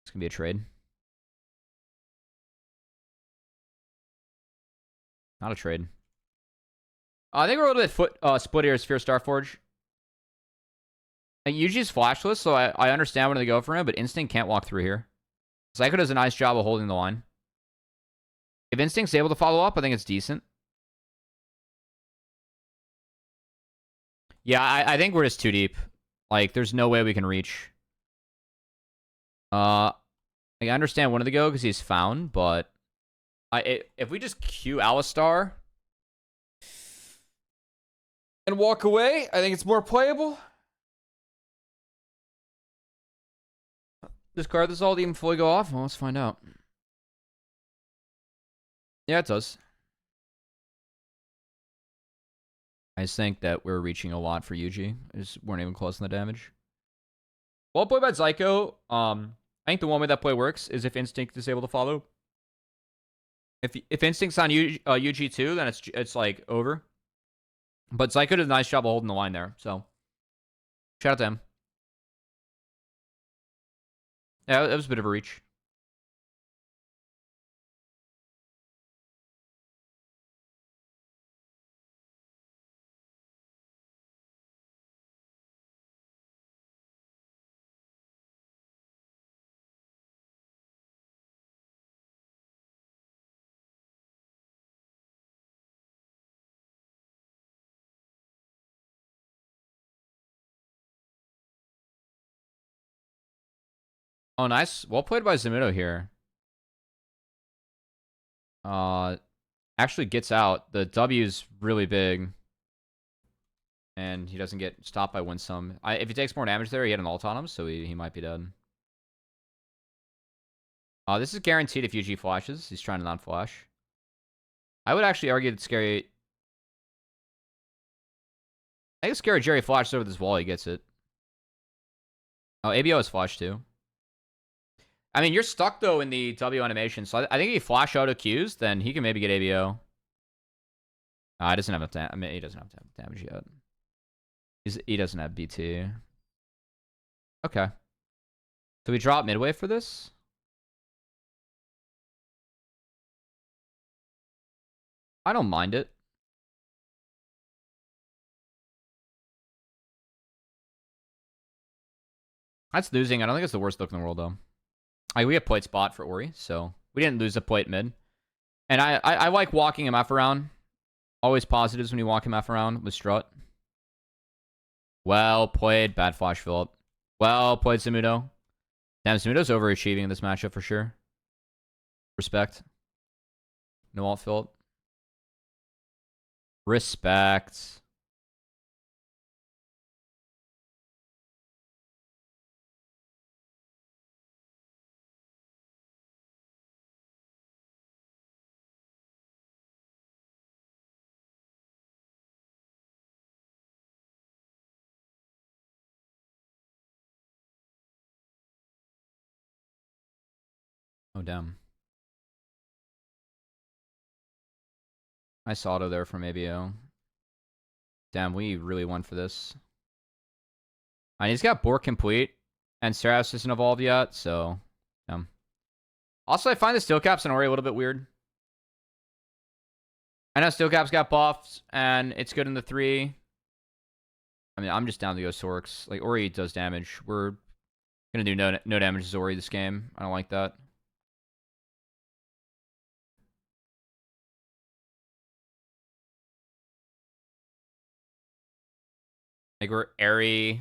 It's going to be a trade. Not a trade. I think we're a little bit split here as Fear Starforge. Yuji's flashless, so I understand when they go for him, but Instinct can't walk through here. Psycho does a nice job of holding the line. If Instinct's able to follow up, I think it's decent. Yeah, I think we're just too deep. Like, there's no way we can reach. I understand one of the go because he's found, but if we just Q Alistar and walk away, I think it's more playable. Does Card this all even fully go off? Well, let's find out. Yeah, it does. I just think that we're reaching a lot for UG. I just weren't even close on the damage. Well played by Zyko. I think the one way that play works is if Instinct is able to follow. If Instinct's on UG2, then it's like over. But Zyko did a nice job of holding the line there, so shout out to him. Yeah, that was a bit of a reach. Oh, nice. Well played by Zimido here. Actually gets out. The W's really big. And he doesn't get stopped by Winsome. If he takes more damage there, he had an ult on him, so he might be dead. This is guaranteed if UG flashes. He's trying to non-flash. I would actually argue that Scary... I think Scary Jerry flashes over this wall, he gets it. Oh, ABO is flash too. I mean, you're stuck, though, in the W animation, so I think if you flash auto Qs, then he can maybe get ABO. He doesn't have enough damage. I mean, he doesn't have damage yet. He doesn't have BT. Okay. So we drop midway for this? I don't mind it. That's losing. I don't think it's the worst look in the world, though. We have plate spot for Ori, so we didn't lose a plate mid. And I like walking him F around. Always positives when you walk him F around with Strut. Well played. Bad flash, Philip. Well played, Samudo. Damn, Samudo's overachieving in this matchup for sure. Respect. No alt, Philip. Respect. Oh, damn. Nice auto there from ABO. Damn, we really went for this. And he's got Bork complete. And Seraph isn't evolved yet, so... Also, I find the Steel Caps and Ori a little bit weird. I know Steel Caps got buffed, and it's good in the 3. I mean, I'm just down to go Sorks. Like, Ori does damage. We're gonna do no damage to Ori this game. I don't like that. Like, we're Airy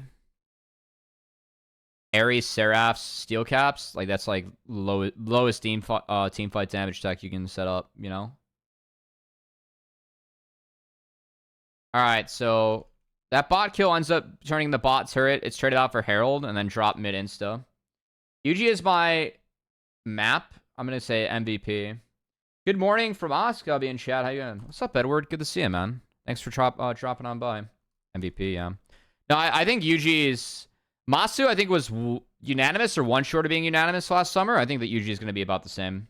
Seraphs, Steel Caps. Like, that's like lowest team fight damage tech you can set up, you know? Alright, so that bot kill ends up turning the bot turret. It's traded out for Herald and then drop mid insta. UG is my map. I'm going to say MVP. Good morning from us, Cubby in chat. How you doing? What's up, Edward? Good to see you, man. Thanks for dropping on by. MVP, yeah. No, I think UG's... Masu, I think, was unanimous or one short of being unanimous last summer. I think that UG is going to be about the same.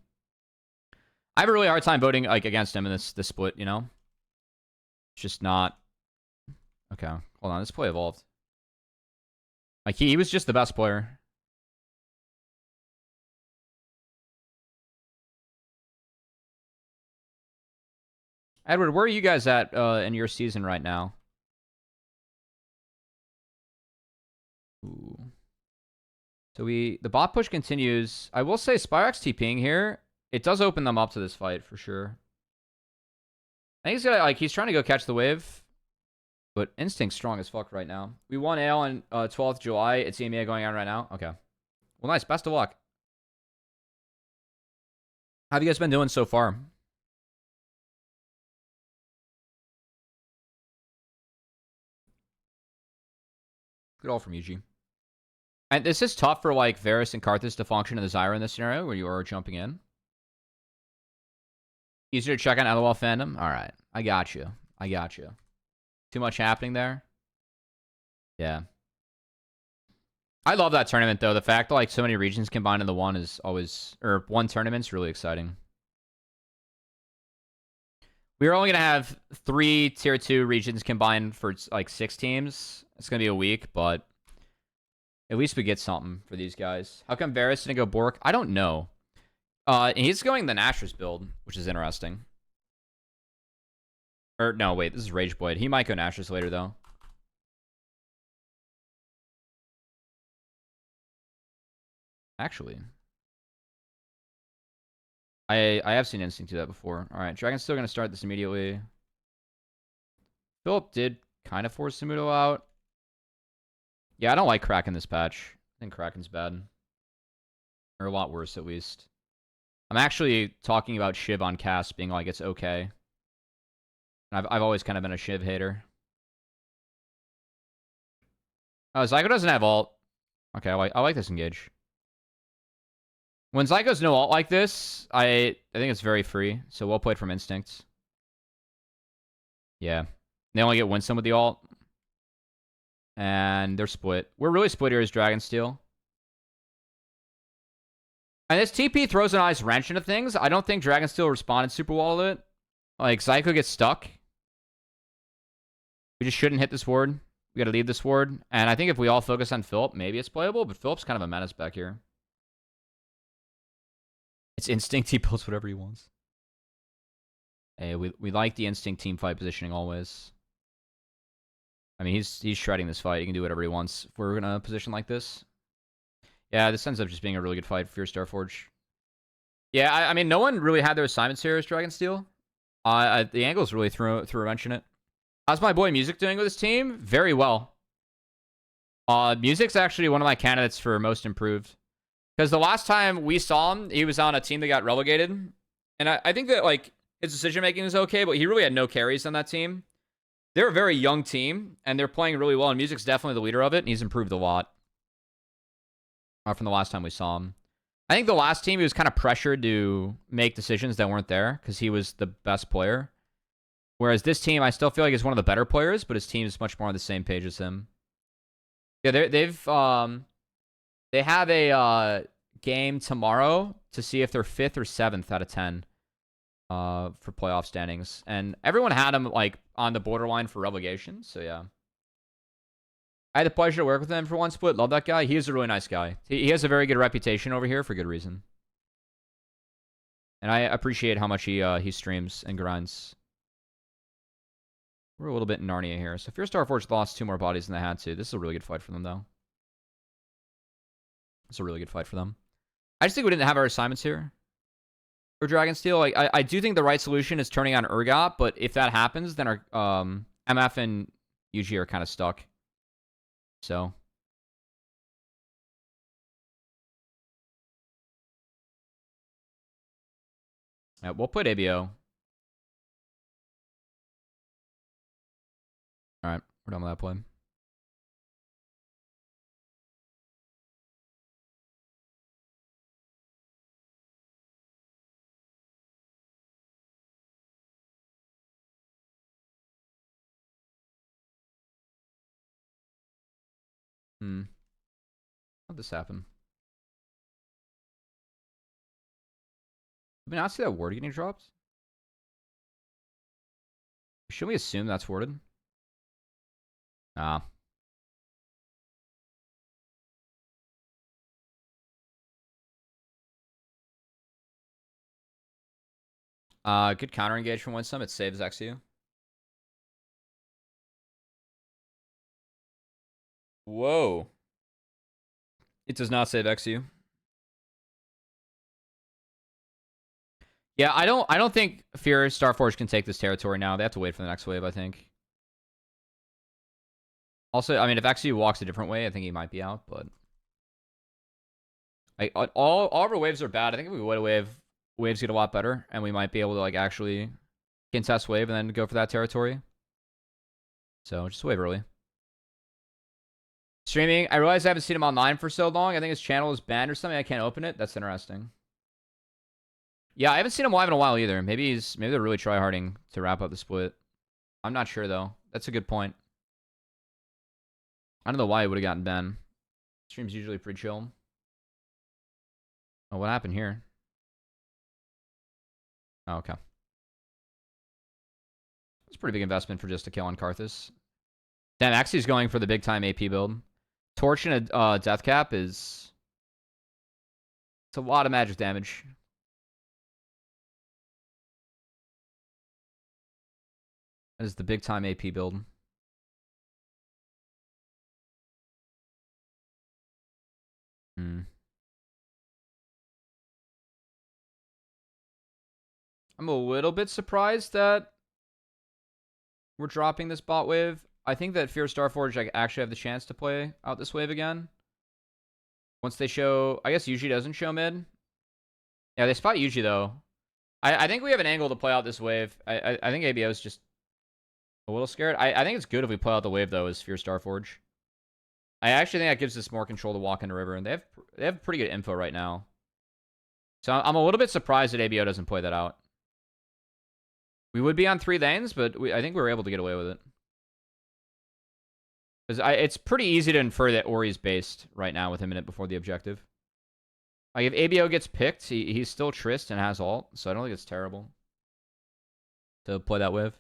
I have a really hard time voting like against him in this split, you know? It's just not... Okay, hold on. This play evolved. Like, he was just the best player. Edward, where are you guys at in your season right now? Ooh. So the bot push continues. I will say Spyrox TPing here. It does open them up to this fight for sure. I think he's trying to go catch the wave. But Instinct's strong as fuck right now. We won AL on 12th July. It's EMEA going on right now. Okay. Well, nice. Best of luck. How have you guys been doing so far? Good all from UG. And this is tough for like Varus and Karthus to function in the Zyra in this scenario where you are jumping in. Easier to check on LOL fandom? Alright. I got you. Too much happening there? Yeah. I love that tournament though. The fact that like so many regions combined into one is always... Or one tournament's really exciting. We're only going to have 3 tier 2 regions combined for like 6 teams. It's going to be a week, but at least we get something for these guys. How come Varus didn't go Bork? I don't know. He's going the Nashor's build, which is interesting. Or, no, wait, this is Rage Blade. He might go Nashor's later, though. Actually. I have seen Instinct do that before. Alright, Dragon's still going to start this immediately. Philip did kind of force Samudo out. Yeah, I don't like Kraken this patch. I think Kraken's bad. Or a lot worse, at least. I'm actually talking about Shiv on cast being like, it's okay. I've always kind of been a Shiv hater. Oh, Zyko doesn't have ult. Okay, I like this engage. When Zyko's no ult like this, I think it's very free. So well played from Instincts. Yeah. They only get Winston with the ult. And they're split. We're really split here as Dragonsteel. And this TP throws a nice wrench into things. I don't think Dragonsteel responded super well to it. Like, Zyko gets stuck. We just shouldn't hit this ward. We gotta leave this ward. And I think if we all focus on Philip, maybe it's playable. But Philip's kind of a menace back here. It's Instinct. He builds whatever he wants. Hey, we like the Instinct team fight positioning always. I mean, he's shredding this fight. He can do whatever he wants if we're in a position like this. Yeah, this ends up just being a really good fight for Starforge. Yeah, I mean, no one really had their assignments here as Dragonsteel. The Angles really threw a wrench in it. How's my boy Music doing with his team? Very well. Music's actually one of my candidates for most improved. Because the last time we saw him, he was on a team that got relegated. And I think that, like, his decision-making was okay, but he really had no carries on that team. They're a very young team, and they're playing really well, and Music's definitely the leader of it, and he's improved a lot from the last time we saw him. I think the last team, he was kind of pressured to make decisions that weren't there because he was the best player. Whereas this team, I still feel like is one of the better players, but his team is much more on the same page as him. Yeah, they have a game tomorrow to see if they're 5th or 7th out of 10 for playoff standings. And everyone had him like on the borderline for relegation. So yeah. I had the pleasure to work with him for one split. Love that guy. He is a really nice guy. He has a very good reputation over here for good reason. And I appreciate how much he streams and grinds. We're a little bit in Narnia here. So Fear Starforge lost 2 more bodies than they had to. This is a really good fight for them, though. It's a really good fight for them. I just think we didn't have our assignments here for Dragonsteel. Like, I do think the right solution is turning on Urgot, but if that happens, then our MF and UG are kind of stuck. So. Yeah, we'll put ABO. Alright, we're done with that play. How'd this happen? Did we not see that word getting dropped? Should we assume that's worded? Ah. Good counter engage from Winsome. It saves XU. Whoa. It does not save XU. Yeah, I don't think Fear Starforge can take this territory now. They have to wait for the next wave, I think. Also, I mean, if XU walks a different way, I think he might be out, but like all of our waves are bad. I think if we wait a wave, waves get a lot better, and we might be able to like actually contest wave and then go for that territory. So just wave early. Streaming, I realize I haven't seen him online for so long. I think his channel is banned or something. I can't open it. That's interesting. Yeah, I haven't seen him live in a while either. Maybe they're really tryharding to wrap up the split. I'm not sure though. That's a good point. I don't know why he would have gotten banned. Stream's usually pretty chill. Oh, what happened here? Oh, okay. It's a pretty big investment for just a kill on Karthus. Damn, Axi's going for the big time AP build. Torch and a death cap is... It's a lot of magic damage. That is the big time AP build. I'm a little bit surprised that we're dropping this bot wave. I think that Fear Starforge like, actually have the chance to play out this wave again. Once they show... I guess Yuji doesn't show mid. Yeah, they spot Yuji, though. I think we have an angle to play out this wave. I think ABO is just a little scared. I think it's good if we play out the wave, though, as Fear Starforge. I actually think that gives us more control to walk into river, and they have pretty good info right now. So I'm a little bit surprised that ABO doesn't play that out. We would be on 3 lanes, but I think we were able to get away with it. Because it's pretty easy to infer that Ori's based right now with a minute before the objective. Like, if ABO gets picked, he's still Trist and has ult, so I don't think it's terrible to play that wave.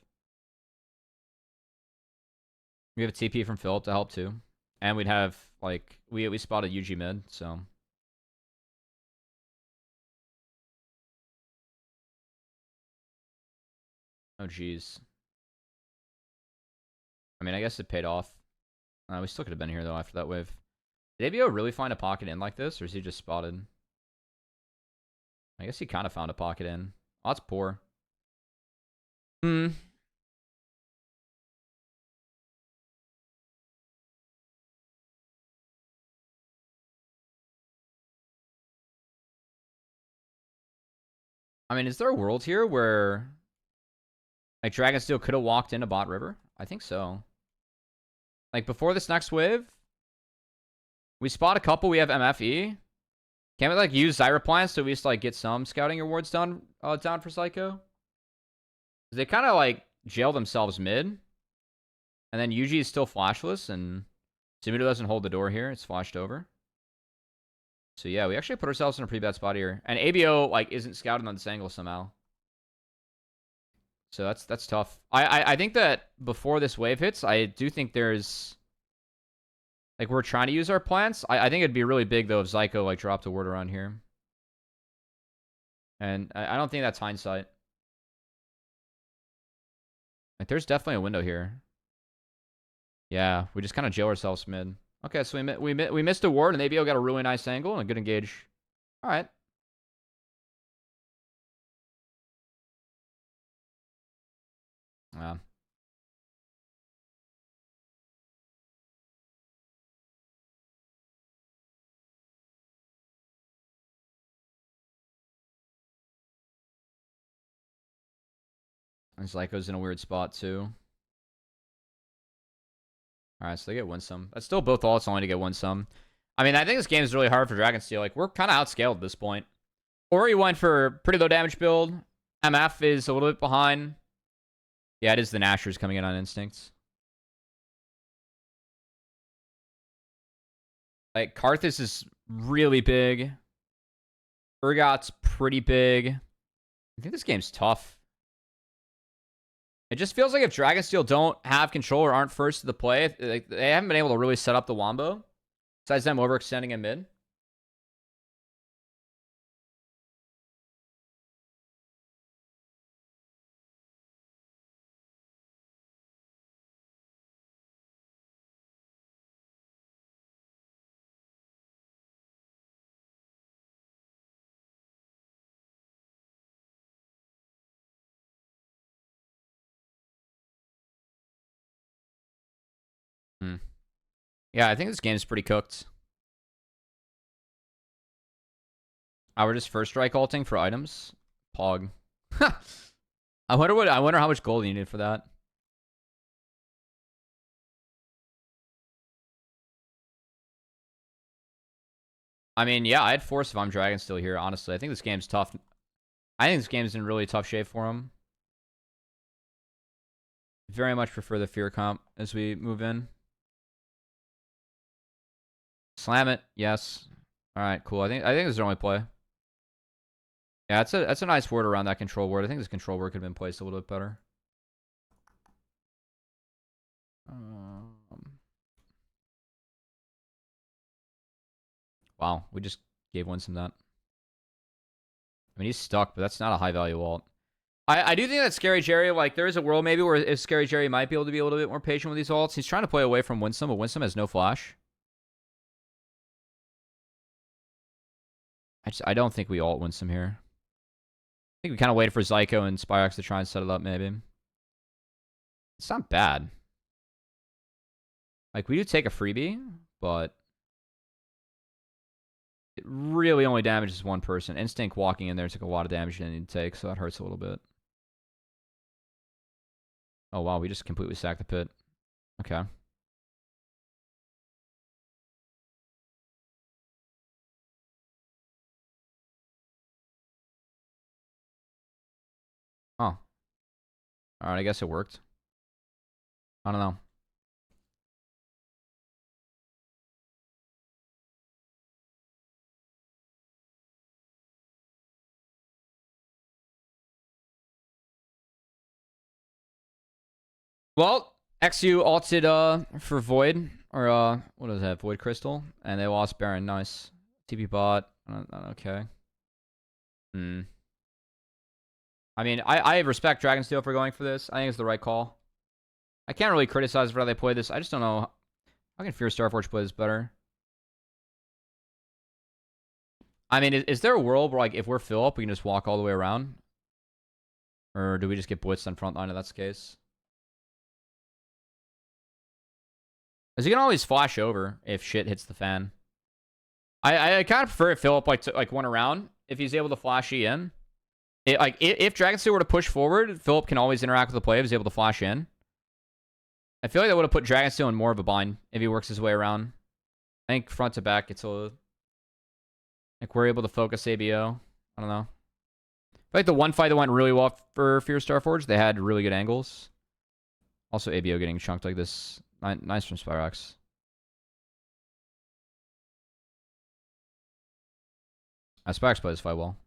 We have a TP from Philip to help, too. And we'd have, like, we spotted UG mid, so... Oh, jeez. I mean, I guess it paid off. We still could have been here, though, after that wave. Did ABO really find a pocket in like this, or is he just spotted? I guess he kind of found a pocket in. Oh, that's poor. I mean, is there a world here where like Dragonsteel could have walked into bot river? I think so. Like before this next wave, we spot a couple. We have MFE. Can't we like use Zyra plans to at least like get some scouting rewards done down for Psycho? They kind of like jail themselves mid, and then Yuji is still flashless, and Sumito doesn't hold the door here. It's flashed over. So yeah, we actually put ourselves in a pretty bad spot here, and ABO like isn't scouted on this angle somehow. So that's tough. I think that before this wave hits, I do think there's like we're trying to use our plants. I think it'd be really big though if Zyko like dropped a word around here, and I don't think that's hindsight. Like there's definitely a window here. Yeah, we just kind of jail ourselves mid. Okay, so we missed a ward, and ABO got a really nice angle and a good engage. All right. Yeah. And Zyko's in a weird spot too. All right, so they get one sum. That's still both ults only to get one sum. I mean, I think this game is really hard for Dragonsteel. Like, we're kind of outscaled at this point. Ori went for pretty low damage build. MF is a little bit behind. Yeah, it is the Nashers coming in on instincts. Like, Karthus is really big. Urgot's pretty big. I think this game's tough. It just feels like if Dragonsteel don't have control or aren't first to the play, like, they haven't been able to really set up the Wombo. Besides them overextending in mid. Yeah, I think this game's pretty cooked. We're just first strike ulting for items. Pog. I wonder how much gold you need for that. I mean, yeah, I'd force if I'm Dragonsteel here, honestly. I think this game's tough. I think this game's in really tough shape for him. Very much prefer the fear comp as we move in. Slam it, yes. Alright, cool. I think this is the only play. Yeah, that's a nice word around that control word. I think this control word could have been placed a little bit better. Wow, we just gave one some that. I mean, he's stuck, but that's not a high value ult. I do think that Scary Jerry, like, there is a world maybe where if Scary Jerry might be able to be a little bit more patient with these ults. He's trying to play away from Winsome, but Winsome has no flash. I don't think we ult Winsome here. I think we kind of waited for Zyko and Spyrex to try and set it up, maybe. It's not bad. Like, we do take a freebie, but it really only damages one person. Instinct walking in there took a lot of damage you didn't need to take, so that hurts a little bit. Oh, wow, we just completely sacked the pit. Okay. Oh. Alright, I guess it worked. I don't know. Well, XU ulted for Void, or what is that? Void Crystal, and they lost Baron. Nice. TP bot. Okay. I mean, I respect Dragonsteel for going for this. I think it's the right call. I can't really criticize for how they play this. I just don't know. How can Fear Starforge play this better? I mean, is there a world where, like, if we're Philip, we can just walk all the way around? Or do we just get blitzed on front line if that's the case? Because he can always flash over if shit hits the fan. I kind of prefer Philip like to like one around if he's able to flash E in. If Dragonsteel were to push forward, Philip can always interact with the play if he's able to flash in. I feel like that would have put Dragonsteel in more of a bind if he works his way around. I think front to back, it's a... Like, we're able to focus ABO. I don't know. I feel like the one fight that went really well for Fear Starforge, they had really good angles. Also, ABO getting chunked like this. Nice from Spyrax. Spyrax plays fight well.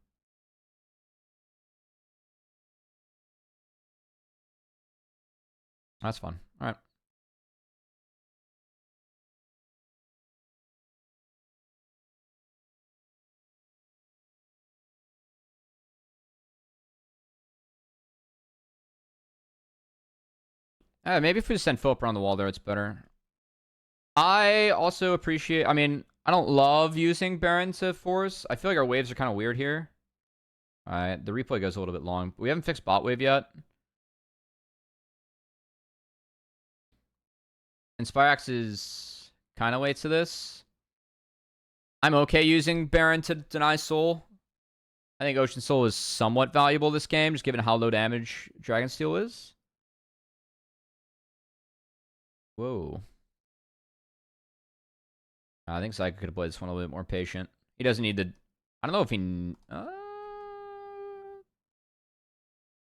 That's fun. All right. Maybe if we just send Philip around the wall there, it's better. I also appreciate... I mean, I don't love using Baron to force. I feel like our waves are kind of weird here. Alright, the replay goes a little bit long. We haven't fixed bot wave yet. And Spyrax is kind of late to this. I'm okay using Baron to deny Soul. I think Ocean Soul is somewhat valuable this game, just given how low damage Dragonsteel is. Whoa. I think Psycho could have played this one a little bit more patient. He doesn't need the... I don't know if he...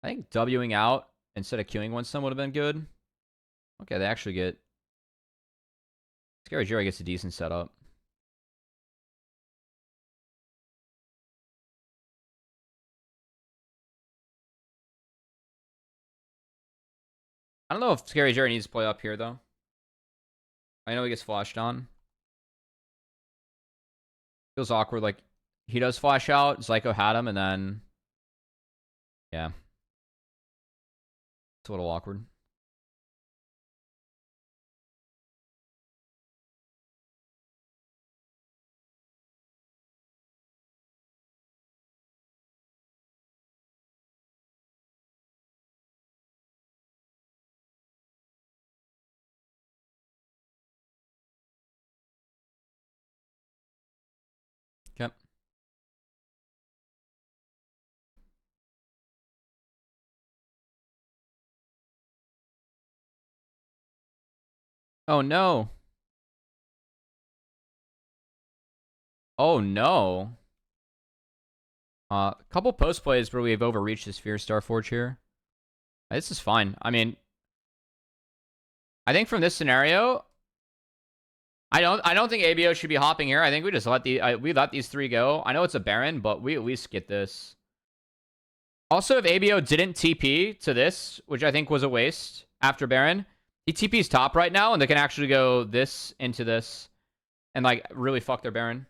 I think Wing out instead of queuing one stun would have been good. Okay, they actually get... Scary Jerry gets a decent setup. I don't know if Scary Jerry needs to play up here, though. I know he gets flashed on. Feels awkward, like, he does flash out, Zyko had him, and then... Yeah. It's a little awkward. Yep. Oh, no. Oh, no. A couple post plays where we've overreached this Fear Starforge here. This is fine. I mean, I think from this scenario, I don't think ABO should be hopping here. I think we just let we let these three go. I know it's a Baron, but we at least get this. Also, if ABO didn't TP to this, which I think was a waste after Baron, he TP's top right now, and they can actually go this into this and like really fuck their Baron.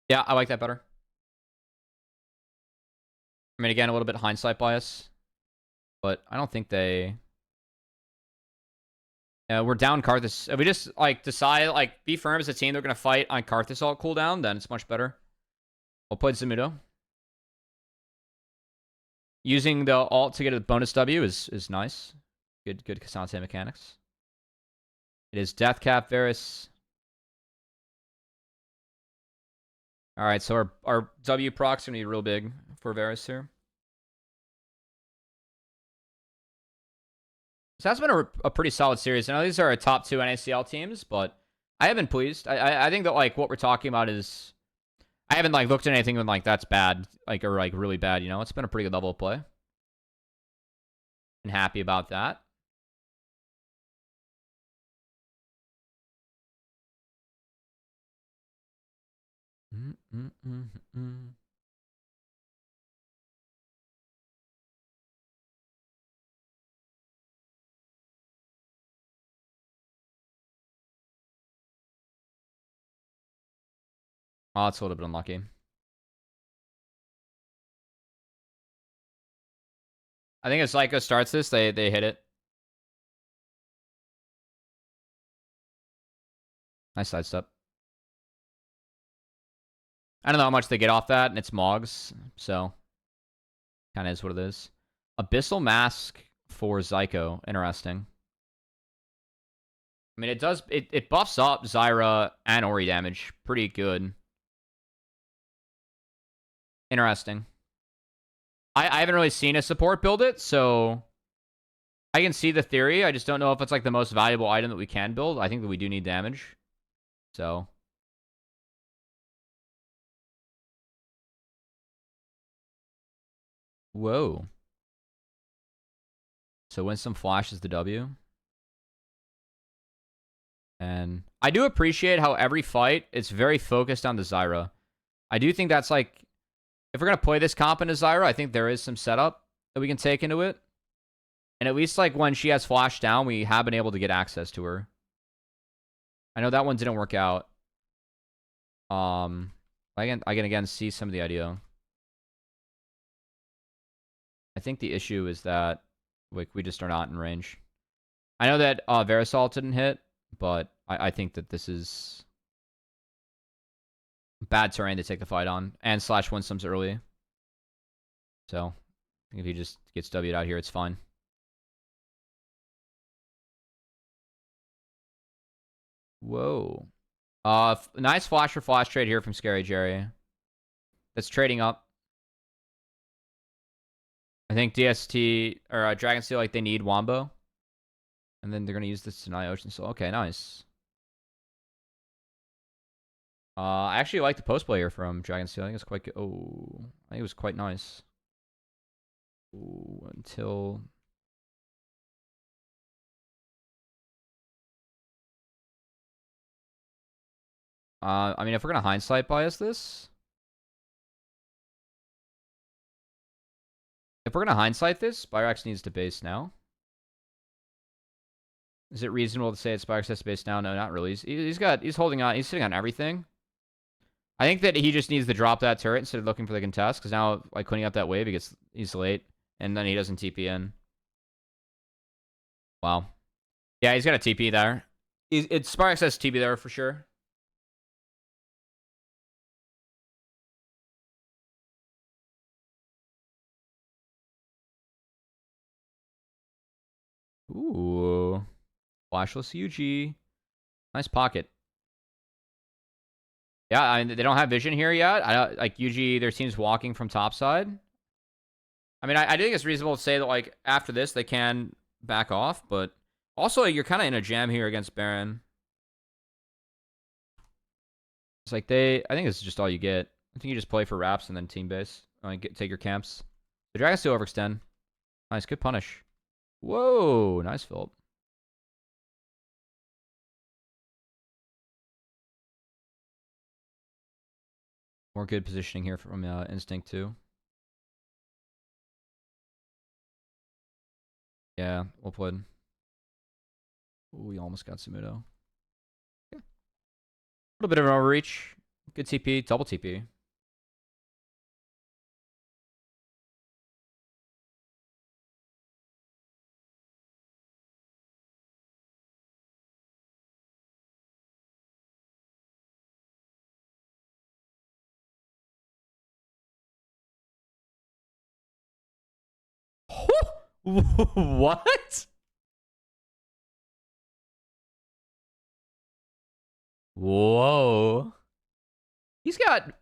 Yeah, I like that better. I mean, again, a little bit hindsight bias, but I don't think they... we're down Karthus. If we just, like, decide, like, be firm as a team, they're going to fight on Karthus ult cooldown, then it's much better. We'll play Zamudo. Using the ult to get a bonus W is nice. Good Cassante mechanics. It is Deathcap, Varus. Alright, so our W proc's going to be real big for Varus here. So that's been a pretty solid series. I know these are our top 2 NACL teams, but I have been pleased. I think that, like, what we're talking about is... I haven't, like, looked at anything and, like, that's bad. Like, or, like, really bad, you know? It's been a pretty good level of play. Been happy about that. Oh, it's a little bit unlucky. I think if Psycho starts this, they hit it. Nice sidestep. I don't know how much they get off that, and it's Mogs, so kind of is what it is. Abyssal Mask for Zyko. Interesting. I mean, it buffs up Zyra and Ori damage. Pretty good. Interesting. I haven't really seen a support build it, so I can see the theory. I just don't know if it's like the most valuable item that we can build. I think that we do need damage. So. Whoa. So Winston flashes the W. And I do appreciate how every fight, it's very focused on the Zyra. I do think that's like, if we're going to play this comp into Zyra, I think there is some setup that we can take into it. And at least like when she has flash down, we have been able to get access to her. I know that one didn't work out. I can again see some of the idea. I think the issue is that like we just are not in range. I know that Verisol didn't hit, but I think that this is bad terrain to take the fight on, and slash Winsome's early. So I think if he just gets W'd out here, it's fine. Whoa. Nice flash for flash trade here from Scary Jerry. That's trading up. I think DST or Dragonsteel, like they need Wombo. And then they're going to use this to deny Ocean Soul. Okay, nice. I actually like the post play here from Dragonsteel. I think it's quite good. Oh, I think it was quite nice. Ooh, until... I mean, if we're going to hindsight bias this... If we're going to hindsight this, Spyrax needs to base now. Is it reasonable to say that Spyrax has to base now? No, not really. He's holding on. He's sitting on everything. I think that he just needs to drop that turret instead of looking for the contest, because now, like, cleaning up that wave, he's late, and then he doesn't TP in. Wow. Yeah, he's got a TP there. Spyrax has TP there for sure. Ooh. Flashless UG. Nice pocket. Yeah, I mean, they don't have vision here yet. Like, UG, their team's walking from topside. I mean, I do think it's reasonable to say that, like, after this, they can back off, but also, you're kind of in a jam here against Baron. It's like I think this is just all you get. I think you just play for wraps and then team base. Take your camps. The Dragons still overextend. Nice, good punish. Whoa, nice Philip. More good positioning here from Instinct too. Yeah, well played. Ooh, we almost got Sumudo. Yeah. A little bit of an overreach. Good TP, double TP. What? Whoa. He's got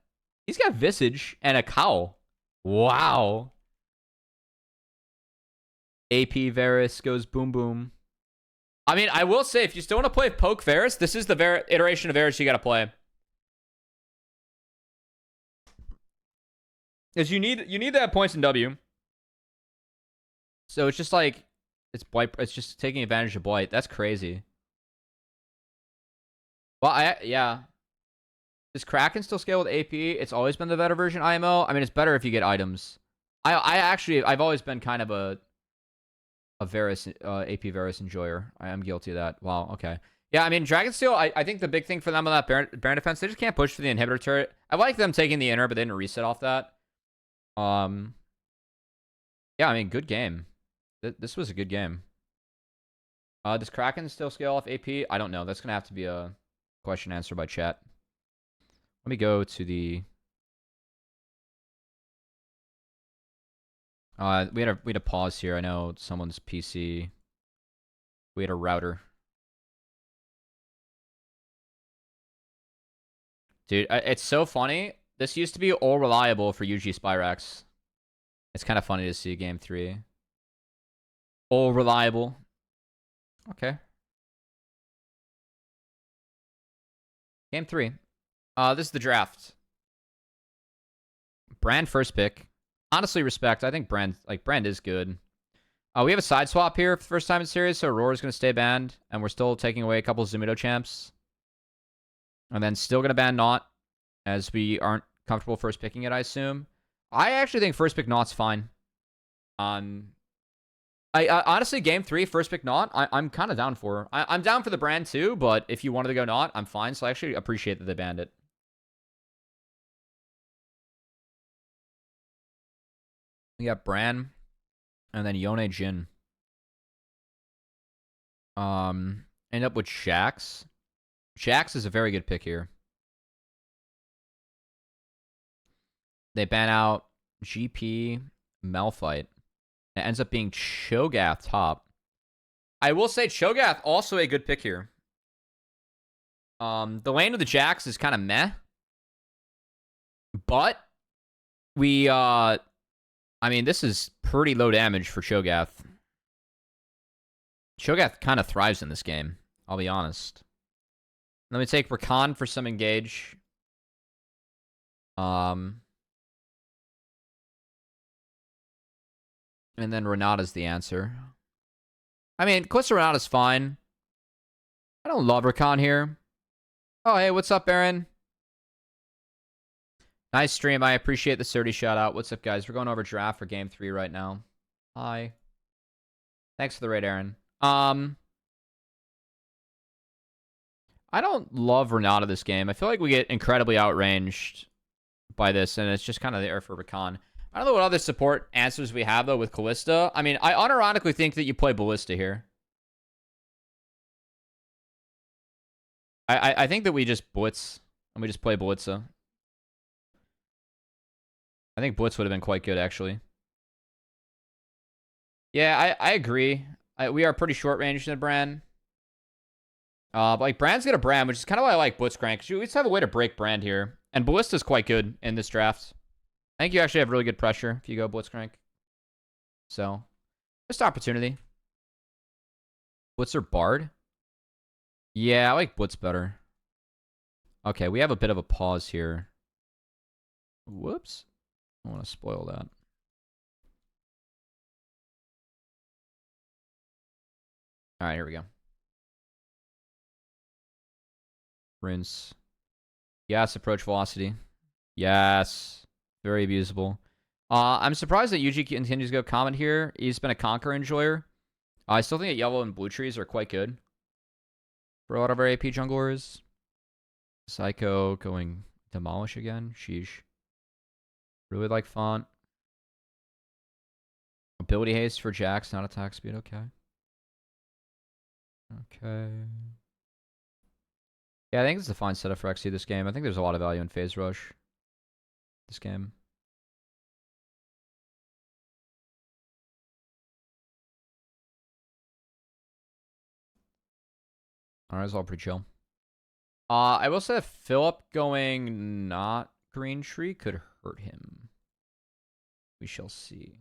Visage and a cowl. Wow. AP Varus goes boom boom. I mean, I will say, if you still want to play Poke Varus, this is the iteration of Varus you got to play. Because you need that points in W. So it's just like it's just taking advantage of Blight. That's crazy. Well, yeah. Does Kraken still scale with AP? It's always been the better version IMO. I mean, it's better if you get items. I've always been kind of a Varus AP Varus enjoyer. I am guilty of that. Wow. Okay. Yeah. I mean, Dragonsteel. I think the big thing for them on that Baron defense, they just can't push for the inhibitor turret. I like them taking the inner, but they didn't reset off that. Yeah. I mean, good game. This was a good game. Does Kraken still scale off AP? I don't know. That's gonna have to be a question answered by chat. Let me go to the. We had a pause here. I know someone's PC. We had a router. Dude, it's so funny. This used to be all reliable for UG Spyrax. It's kind of funny to see game 3. All reliable. Okay. Game 3. This is the draft. Brand first pick. Honestly, respect. I think Brand is good. We have a side swap here for the first time in series, so Aurora's going to stay banned, and we're still taking away a couple of Zoomito champs. And then still going to ban Not, as we aren't comfortable first picking it, I assume. I actually think first pick Not's fine. I honestly, game 3, first pick Not, I'm kind of down for. I'm down for the brand too, but if you wanted to go Not, I'm fine. So I actually appreciate that they banned it. We got Bran, and then Yone Jin. End up with Shax. Shax is a very good pick here. They ban out GP Malphite. It ends up being Cho'Gath top. I will say Cho'Gath also a good pick here. The lane of the Jax is kind of meh. But we I mean, this is pretty low damage for Cho'Gath. Cho'Gath kind of thrives in this game, I'll be honest. Let me take Rakan for some engage. And then Renata's the answer. I mean, Kalista Renata's fine. I don't love Rakan here. Oh, hey, what's up, Aaron? Nice stream. I appreciate the 30 shout out. What's up, guys? We're going over draft for game 3 right now. Hi. Thanks for the raid, Aaron. I don't love Renata this game. I feel like we get incredibly outranged by this, and it's just kind of there for Rakan. I don't know what other support answers we have, though, with Kalista. I mean, I unironically think that you play Ballista here. I think that we just blitz, and we just play Blitza. I think Blitz would have been quite good, actually. Yeah, I agree. We are pretty short-ranged in Brand. But like, Brand's got a Brand, which is kind of why I like Blitzcrank, because you at least have a way to break Brand here. And Ballista's quite good in this draft. I think you actually have really good pressure if you go Blitzcrank. So, just opportunity. Blitzer Bard? Yeah, I like Blitz better. Okay, we have a bit of a pause here. Whoops. I want to spoil that. Alright, here we go. Rinse. Yes, approach velocity. Yes. Very abusable. I'm surprised that UG continues to go comment here. He's been a Conquer enjoyer. I still think that yellow and blue trees are quite good for a lot of our AP junglers. Psycho going demolish again. Sheesh. Really like font. Ability haste for Jax, not attack speed. Okay. Okay. Yeah, I think it's a fine setup for XC this game. I think there's a lot of value in phase rush this game. Alright, it's all pretty chill. I will say that Philip going not green tree could hurt him. We shall see.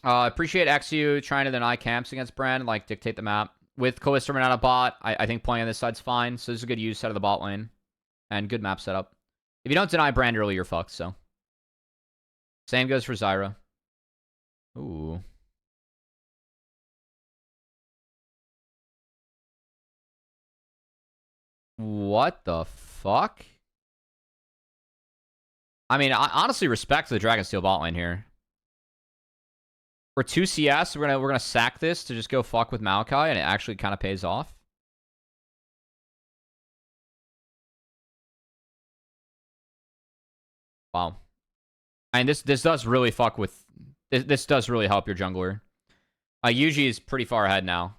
Appreciate XU trying to deny camps against Brand, like dictate the map. With Kalista running out of bot, I think playing on this side's fine. So this is a good use out of the bot lane. And good map setup. If you don't deny Brand early, you're fucked, so. Same goes for Zyra. Ooh. What the fuck? I mean, I honestly respect the Dragonsteel bot lane here. We're 2 CS. We're gonna sack this to just go fuck with Maokai, and it actually kind of pays off. Wow. And this does really fuck with This does really help your jungler. Yuji is pretty far ahead now.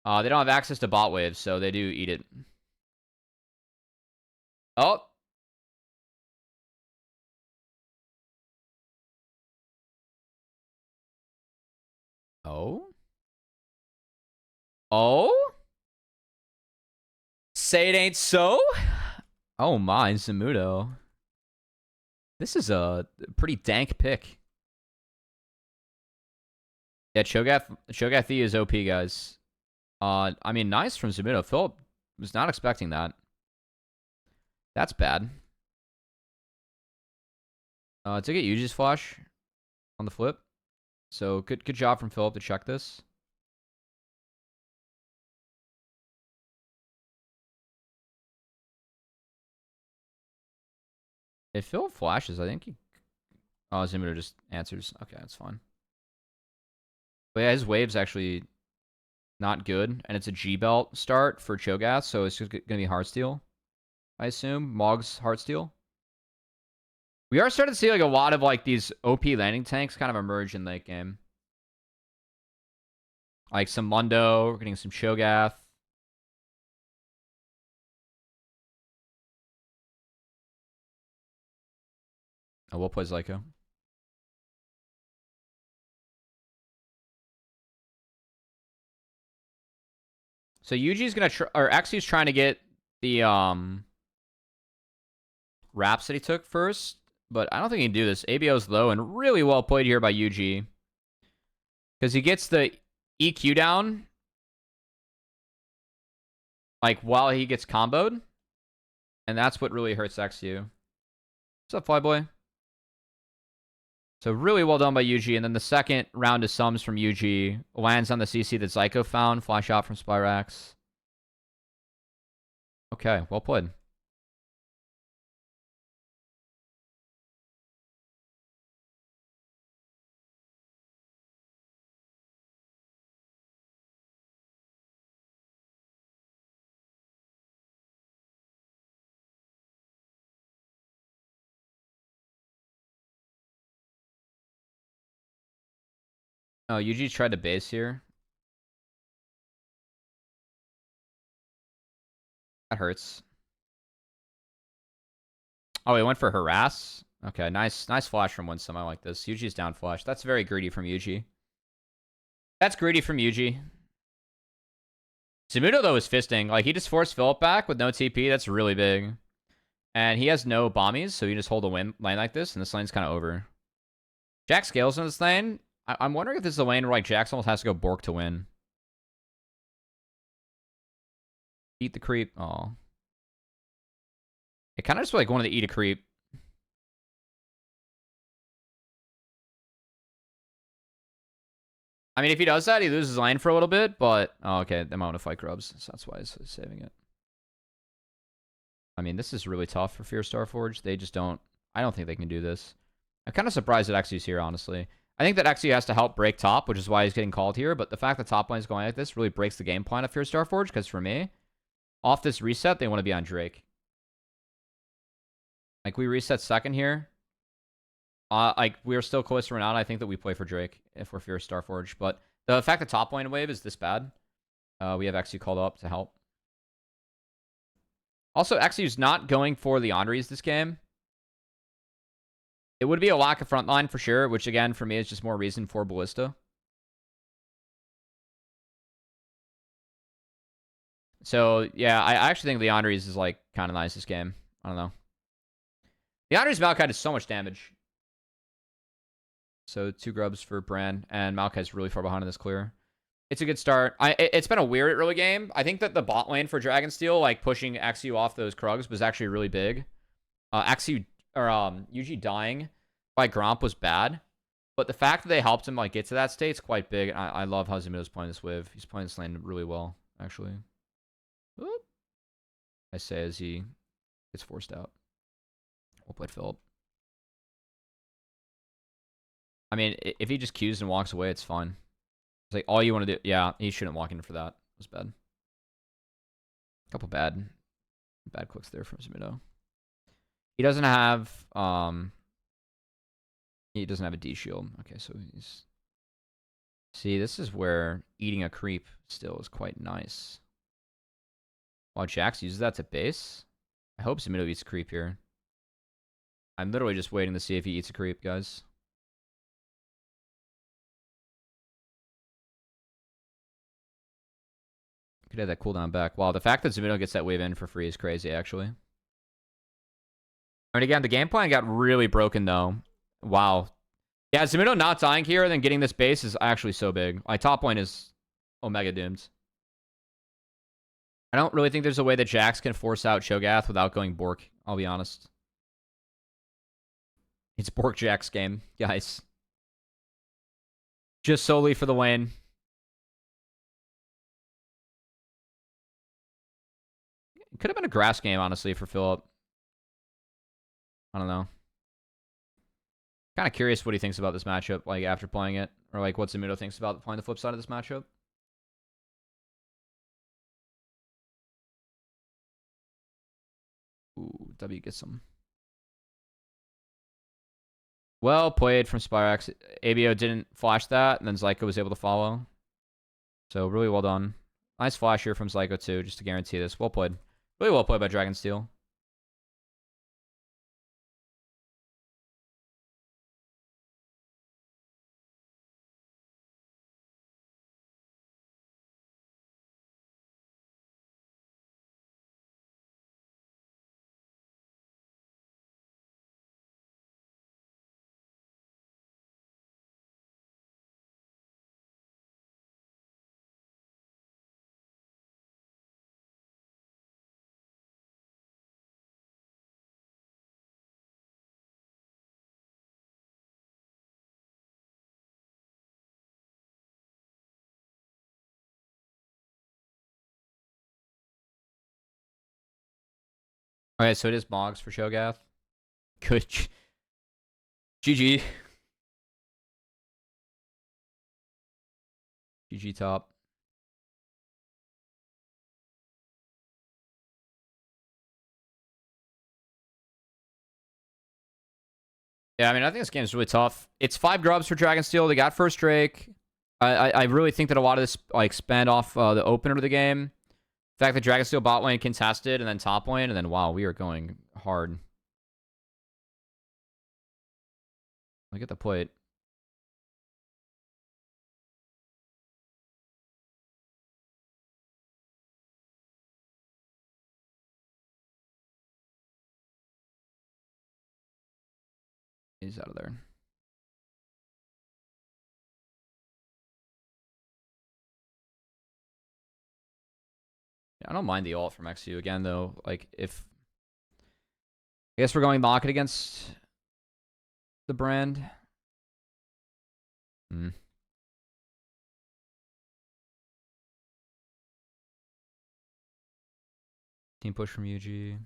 They don't have access to bot waves, so they do eat it. Oh. Oh? Oh? Say it ain't so? Oh my, Zamudo. This is a pretty dank pick. Yeah, Cho'Gath E is OP, guys. I mean, nice from Zamudo. Philip was not expecting that. That's bad. To get Yuji's flash on the flip. So good job from Philip to check this. If Philip flashes, I think he... Oh, Zamudo just answers. Okay, that's fine. But yeah, his wave's actually not good. And it's a G-belt start for Cho'Gath, so it's just going to be Heartsteel, I assume. Mog's Heartsteel. We are starting to see like a lot of like these OP landing tanks kind of emerge in late game. Like some Mundo, we're getting some Cho'Gath. Oh, we'll play Zyko. So Yuji's gonna or Xy's trying to get the wraps that he took first, but I don't think he can do this. ABO's low and really well played here by Yuji. Because he gets the EQ down like while he gets comboed. And that's what really hurts XU. What's up, Flyboy? So really well done by Yuji. And then the second round of sums from Yuji lands on the CC that Zyko found. Flash out from Spyrax. Okay, well played. Oh, Yuji tried to base here. That hurts. Oh, he went for harass. Okay, nice flash from Winsome. I like this. Yuji's down flash. That's very greedy from Yuji. That's greedy from Yuji. Zamudo, though, is fisting. Like, he just forced Philip back with no TP. That's really big. And he has no bombies, so you just hold a lane like this, and this lane's kind of over. Jack scales in this lane. I'm wondering if this is a lane where, like, Jax almost has to go Bork to win. Eat the creep. Oh. It kind of just like wanted to eat a creep. I mean, if he does that, he loses lane for a little bit, but... Oh, okay, they might want to fight Grubs, so that's why he's saving it. I mean, this is really tough for Fear Starforge. They just don't... I don't think they can do this. I'm kind of surprised that Xy's here, honestly. I think that Xy has to help break top, which is why he's getting called here, but the fact that top lane is going like this really breaks the game plan of Fear Starforge, because for me, off this reset, they want to be on Drake. Like, we reset second here. Like, we're still close to Renata. I think that we play for Drake if we're Fear Starforge. But the fact that top lane wave is this bad, we have Xy called up to help. Also, Xy's not going for the Andres this game. It would be a lack of frontline for sure, which again, for me, is just more reason for Ballista. So, yeah, I actually think the Andres is, like, kind of nice this game. I don't know. The Andres Maokai does so much damage. So 2 grubs for Bran, and Maokai's really far behind in this clear. It's a good start. It's been a weird early game. I think that the bot lane for Dragonsteel, like pushing Xu off those Krugs, was actually really big. Xu or Yuji dying by Gromp was bad, but the fact that they helped him like get to that state is quite big. I love how Zamudo's playing this wave. He's playing this lane really well, actually. Whoop. I say as he gets forced out. We'll play Philip. I mean, if he just queues and walks away, it's fine. It's like, all you want to do... Yeah, he shouldn't walk in for that. It was bad. Couple bad clicks there from Zamudo. He doesn't have... Yeah, He doesn't have a D shield. Okay, so he's... See, this is where eating a creep still is quite nice. While Jax uses that to base. I hope Zamito eats a creep here. I'm literally just waiting to see if he eats a creep, guys. Could have that cooldown back. Wow, the fact that Zamito gets that wave in for free is crazy, actually. And again, the game plan got really broken, though. Wow. Yeah, Zamito not dying here and then getting this base is actually so big. My top lane is Omega doomed. I don't really think there's a way that Jax can force out Cho'Gath without going Bork, I'll be honest. It's Bork Jax game, guys. Just solely for the win. It could have been a grass game, honestly, for Philip. I don't know. Kind of curious what he thinks about this matchup, like, after playing it. Or, like, what Zamito thinks about playing the flip side of this matchup. Ooh, W gets some. Well played from Spyrax. ABO didn't flash that, and then Zyko was able to follow. So, really well done. Nice flash here from Zyko, too, just to guarantee this. Well played. Really well played by Dragonsteel. Alright, so it is Moggs for Cho'Gath. Good. GG. GG top. Yeah, I mean, I think this game is really tough. It's 5 grubs for Dragonsteel. They got first Drake. I really think that a lot of this, like, spanned off the opener of the game. The fact that Dragonsteel bot lane contested and then top lane, and then, wow, we are going hard. Look at the plate. He's out of there. Yeah, I don't mind the ult from XU again, though. Like, if... I guess we're going lock it against the brand. Hmm. Team push from UG.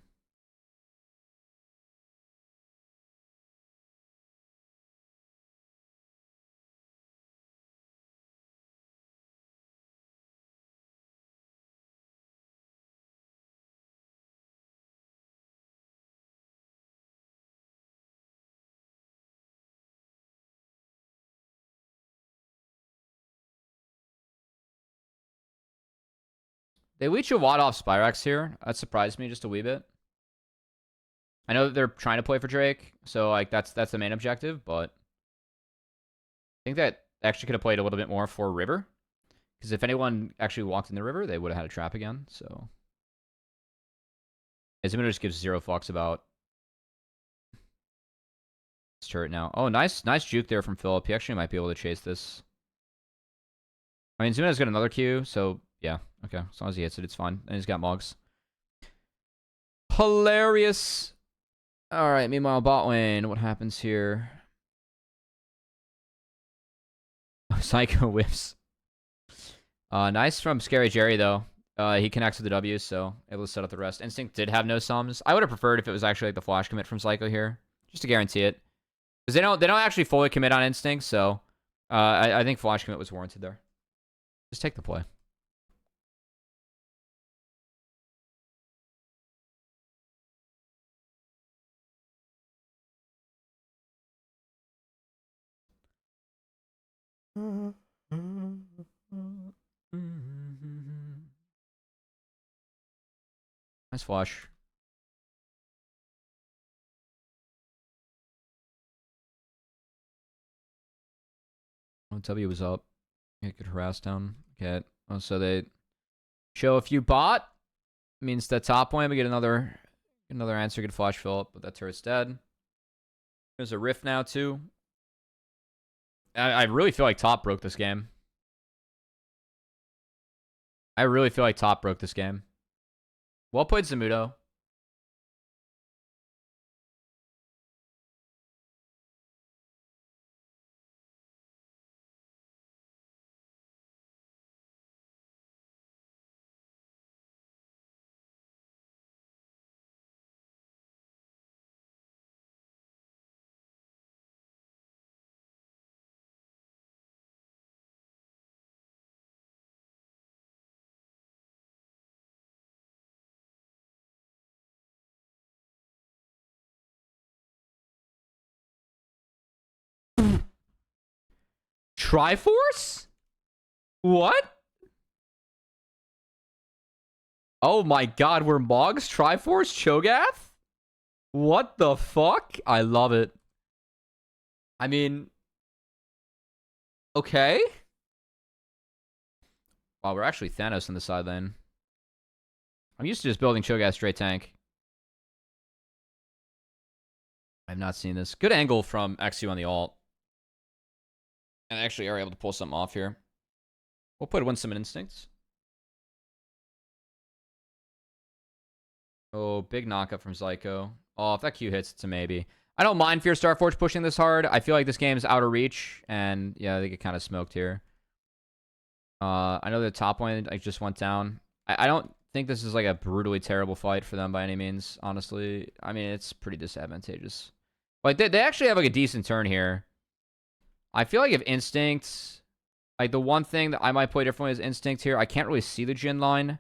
They leech a wad off Spyrax here. That surprised me just a wee bit. I know that they're trying to play for Drake, so like that's the main objective, but I think that actually could have played a little bit more for River. Because if anyone actually walked in the river, they would have had a trap again, so. Azumino just gives 0 fucks about this turret now. Oh, nice juke there from Philip. He actually might be able to chase this. I mean, Azumino's got another Q, so yeah, okay. As long as he hits it, it's fine. And he's got Mogs. Hilarious. Alright, meanwhile, bot lane. What happens here? Psycho whiffs. Nice from Scary Jerry, though. He connects with the W, so able to set up the rest. Instinct did have no sums. I would have preferred if it was actually like the flash commit from Psycho here, just to guarantee it, because they don't actually fully commit on Instinct. So I think flash commit was warranted there. Just take the play. Nice flush. Oh, W was up. Yeah, good harass down. Okay. Oh, so they show if you bot. Means that top lane we get another answer, good flash fill up, but that turret's dead. There's a rift now too. I really feel like top broke this game. I really feel like top broke this game. Well played, Zamudo. Triforce? What? Oh my god, we're Mogs, Triforce, Cho'Gath? What the fuck? I love it. I mean, okay. Wow, we're actually Thanos on the side lane. I'm used to just building Cho'Gath straight tank. I've not seen this. Good angle from XU on the ult. And actually are able to pull something off here. We'll put Winsome Instincts. Oh, big knockup from Zyko. Oh, if that Q hits, it's a maybe. I don't mind Fear Starforge pushing this hard. I feel like this game's out of reach. And yeah, they get kind of smoked here. I know the top lane just went down. I don't think this is like a brutally terrible fight for them by any means, honestly. I mean, it's pretty disadvantageous. Like, they actually have like a decent turn here. I feel like if Instinct... Like, the one thing that I might play differently is Instinct here. I can't really see the Jhin line.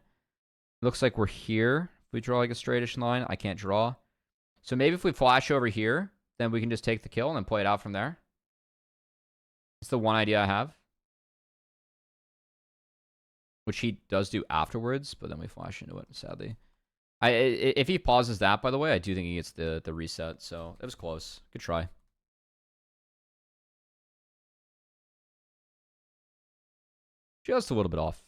Looks like we're here. If we draw like a straightish line, I can't draw. So maybe if we flash over here, then we can just take the kill and then play it out from there. It's the one idea I have. Which he does do afterwards, but then we flash into it, sadly. If he pauses that, by the way, I do think he gets the reset. So it was close. Good try. Just a little bit off.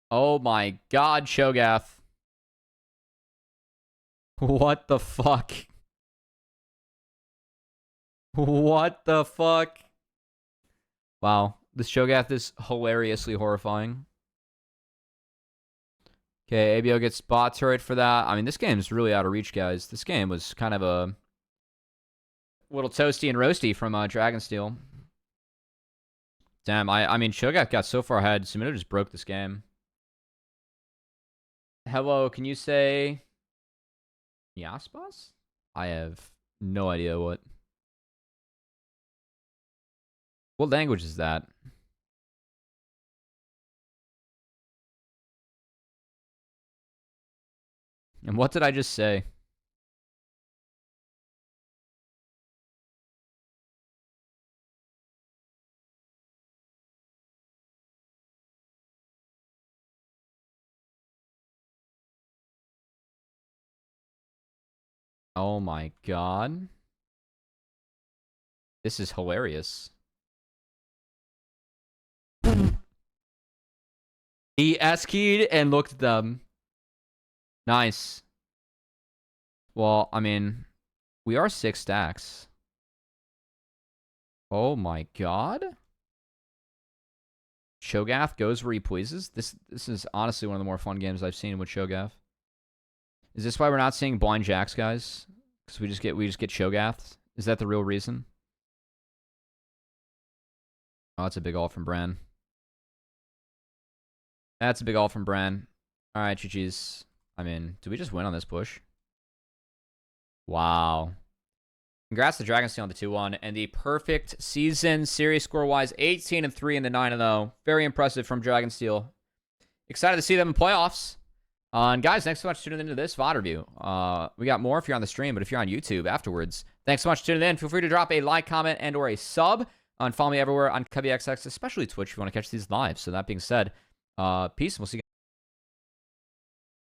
Oh my god, Cho'Gath. What the fuck? What the fuck? Wow. This Cho'Gath is hilariously horrifying. Okay, ABO gets bot turret for that. I mean, this game's really out of reach, guys. This game was kind of a little toasty and roasty from Dragonsteel. Damn, I mean, Cho'Gath got so far ahead. Sumido just broke this game. Hello, can you say... Yaspas? I have no idea what... What language is that? And what did I just say? Oh my god. This is hilarious. He S-keyed and looked at them. Nice. Well, I mean, we are 6 stacks. Oh my god. Cho'Gath goes where he pleases. This is honestly one of the more fun games I've seen with Cho'Gath. Is this why we're not seeing blind jacks, guys? Because we just get Cho'Gaths? Is that the real reason? Oh, that's a big ult from Bran. That's a big all from Bran. All right, GG's. I mean, did we just win on this push? Wow. Congrats to DragonSteel on the 2-1 and the perfect season series score-wise, 18-3 and the 9-0. Very impressive from DragonSteel. Excited to see them in playoffs. And guys, thanks so much for tuning into this VoD review. We got more if you're on the stream, but if you're on YouTube afterwards, thanks so much for tuning in. Feel free to drop a like, comment, and or a sub. And follow me everywhere on Cubby XX, especially Twitch if you want to catch these live. So that being said, peace, and we'll see you guys.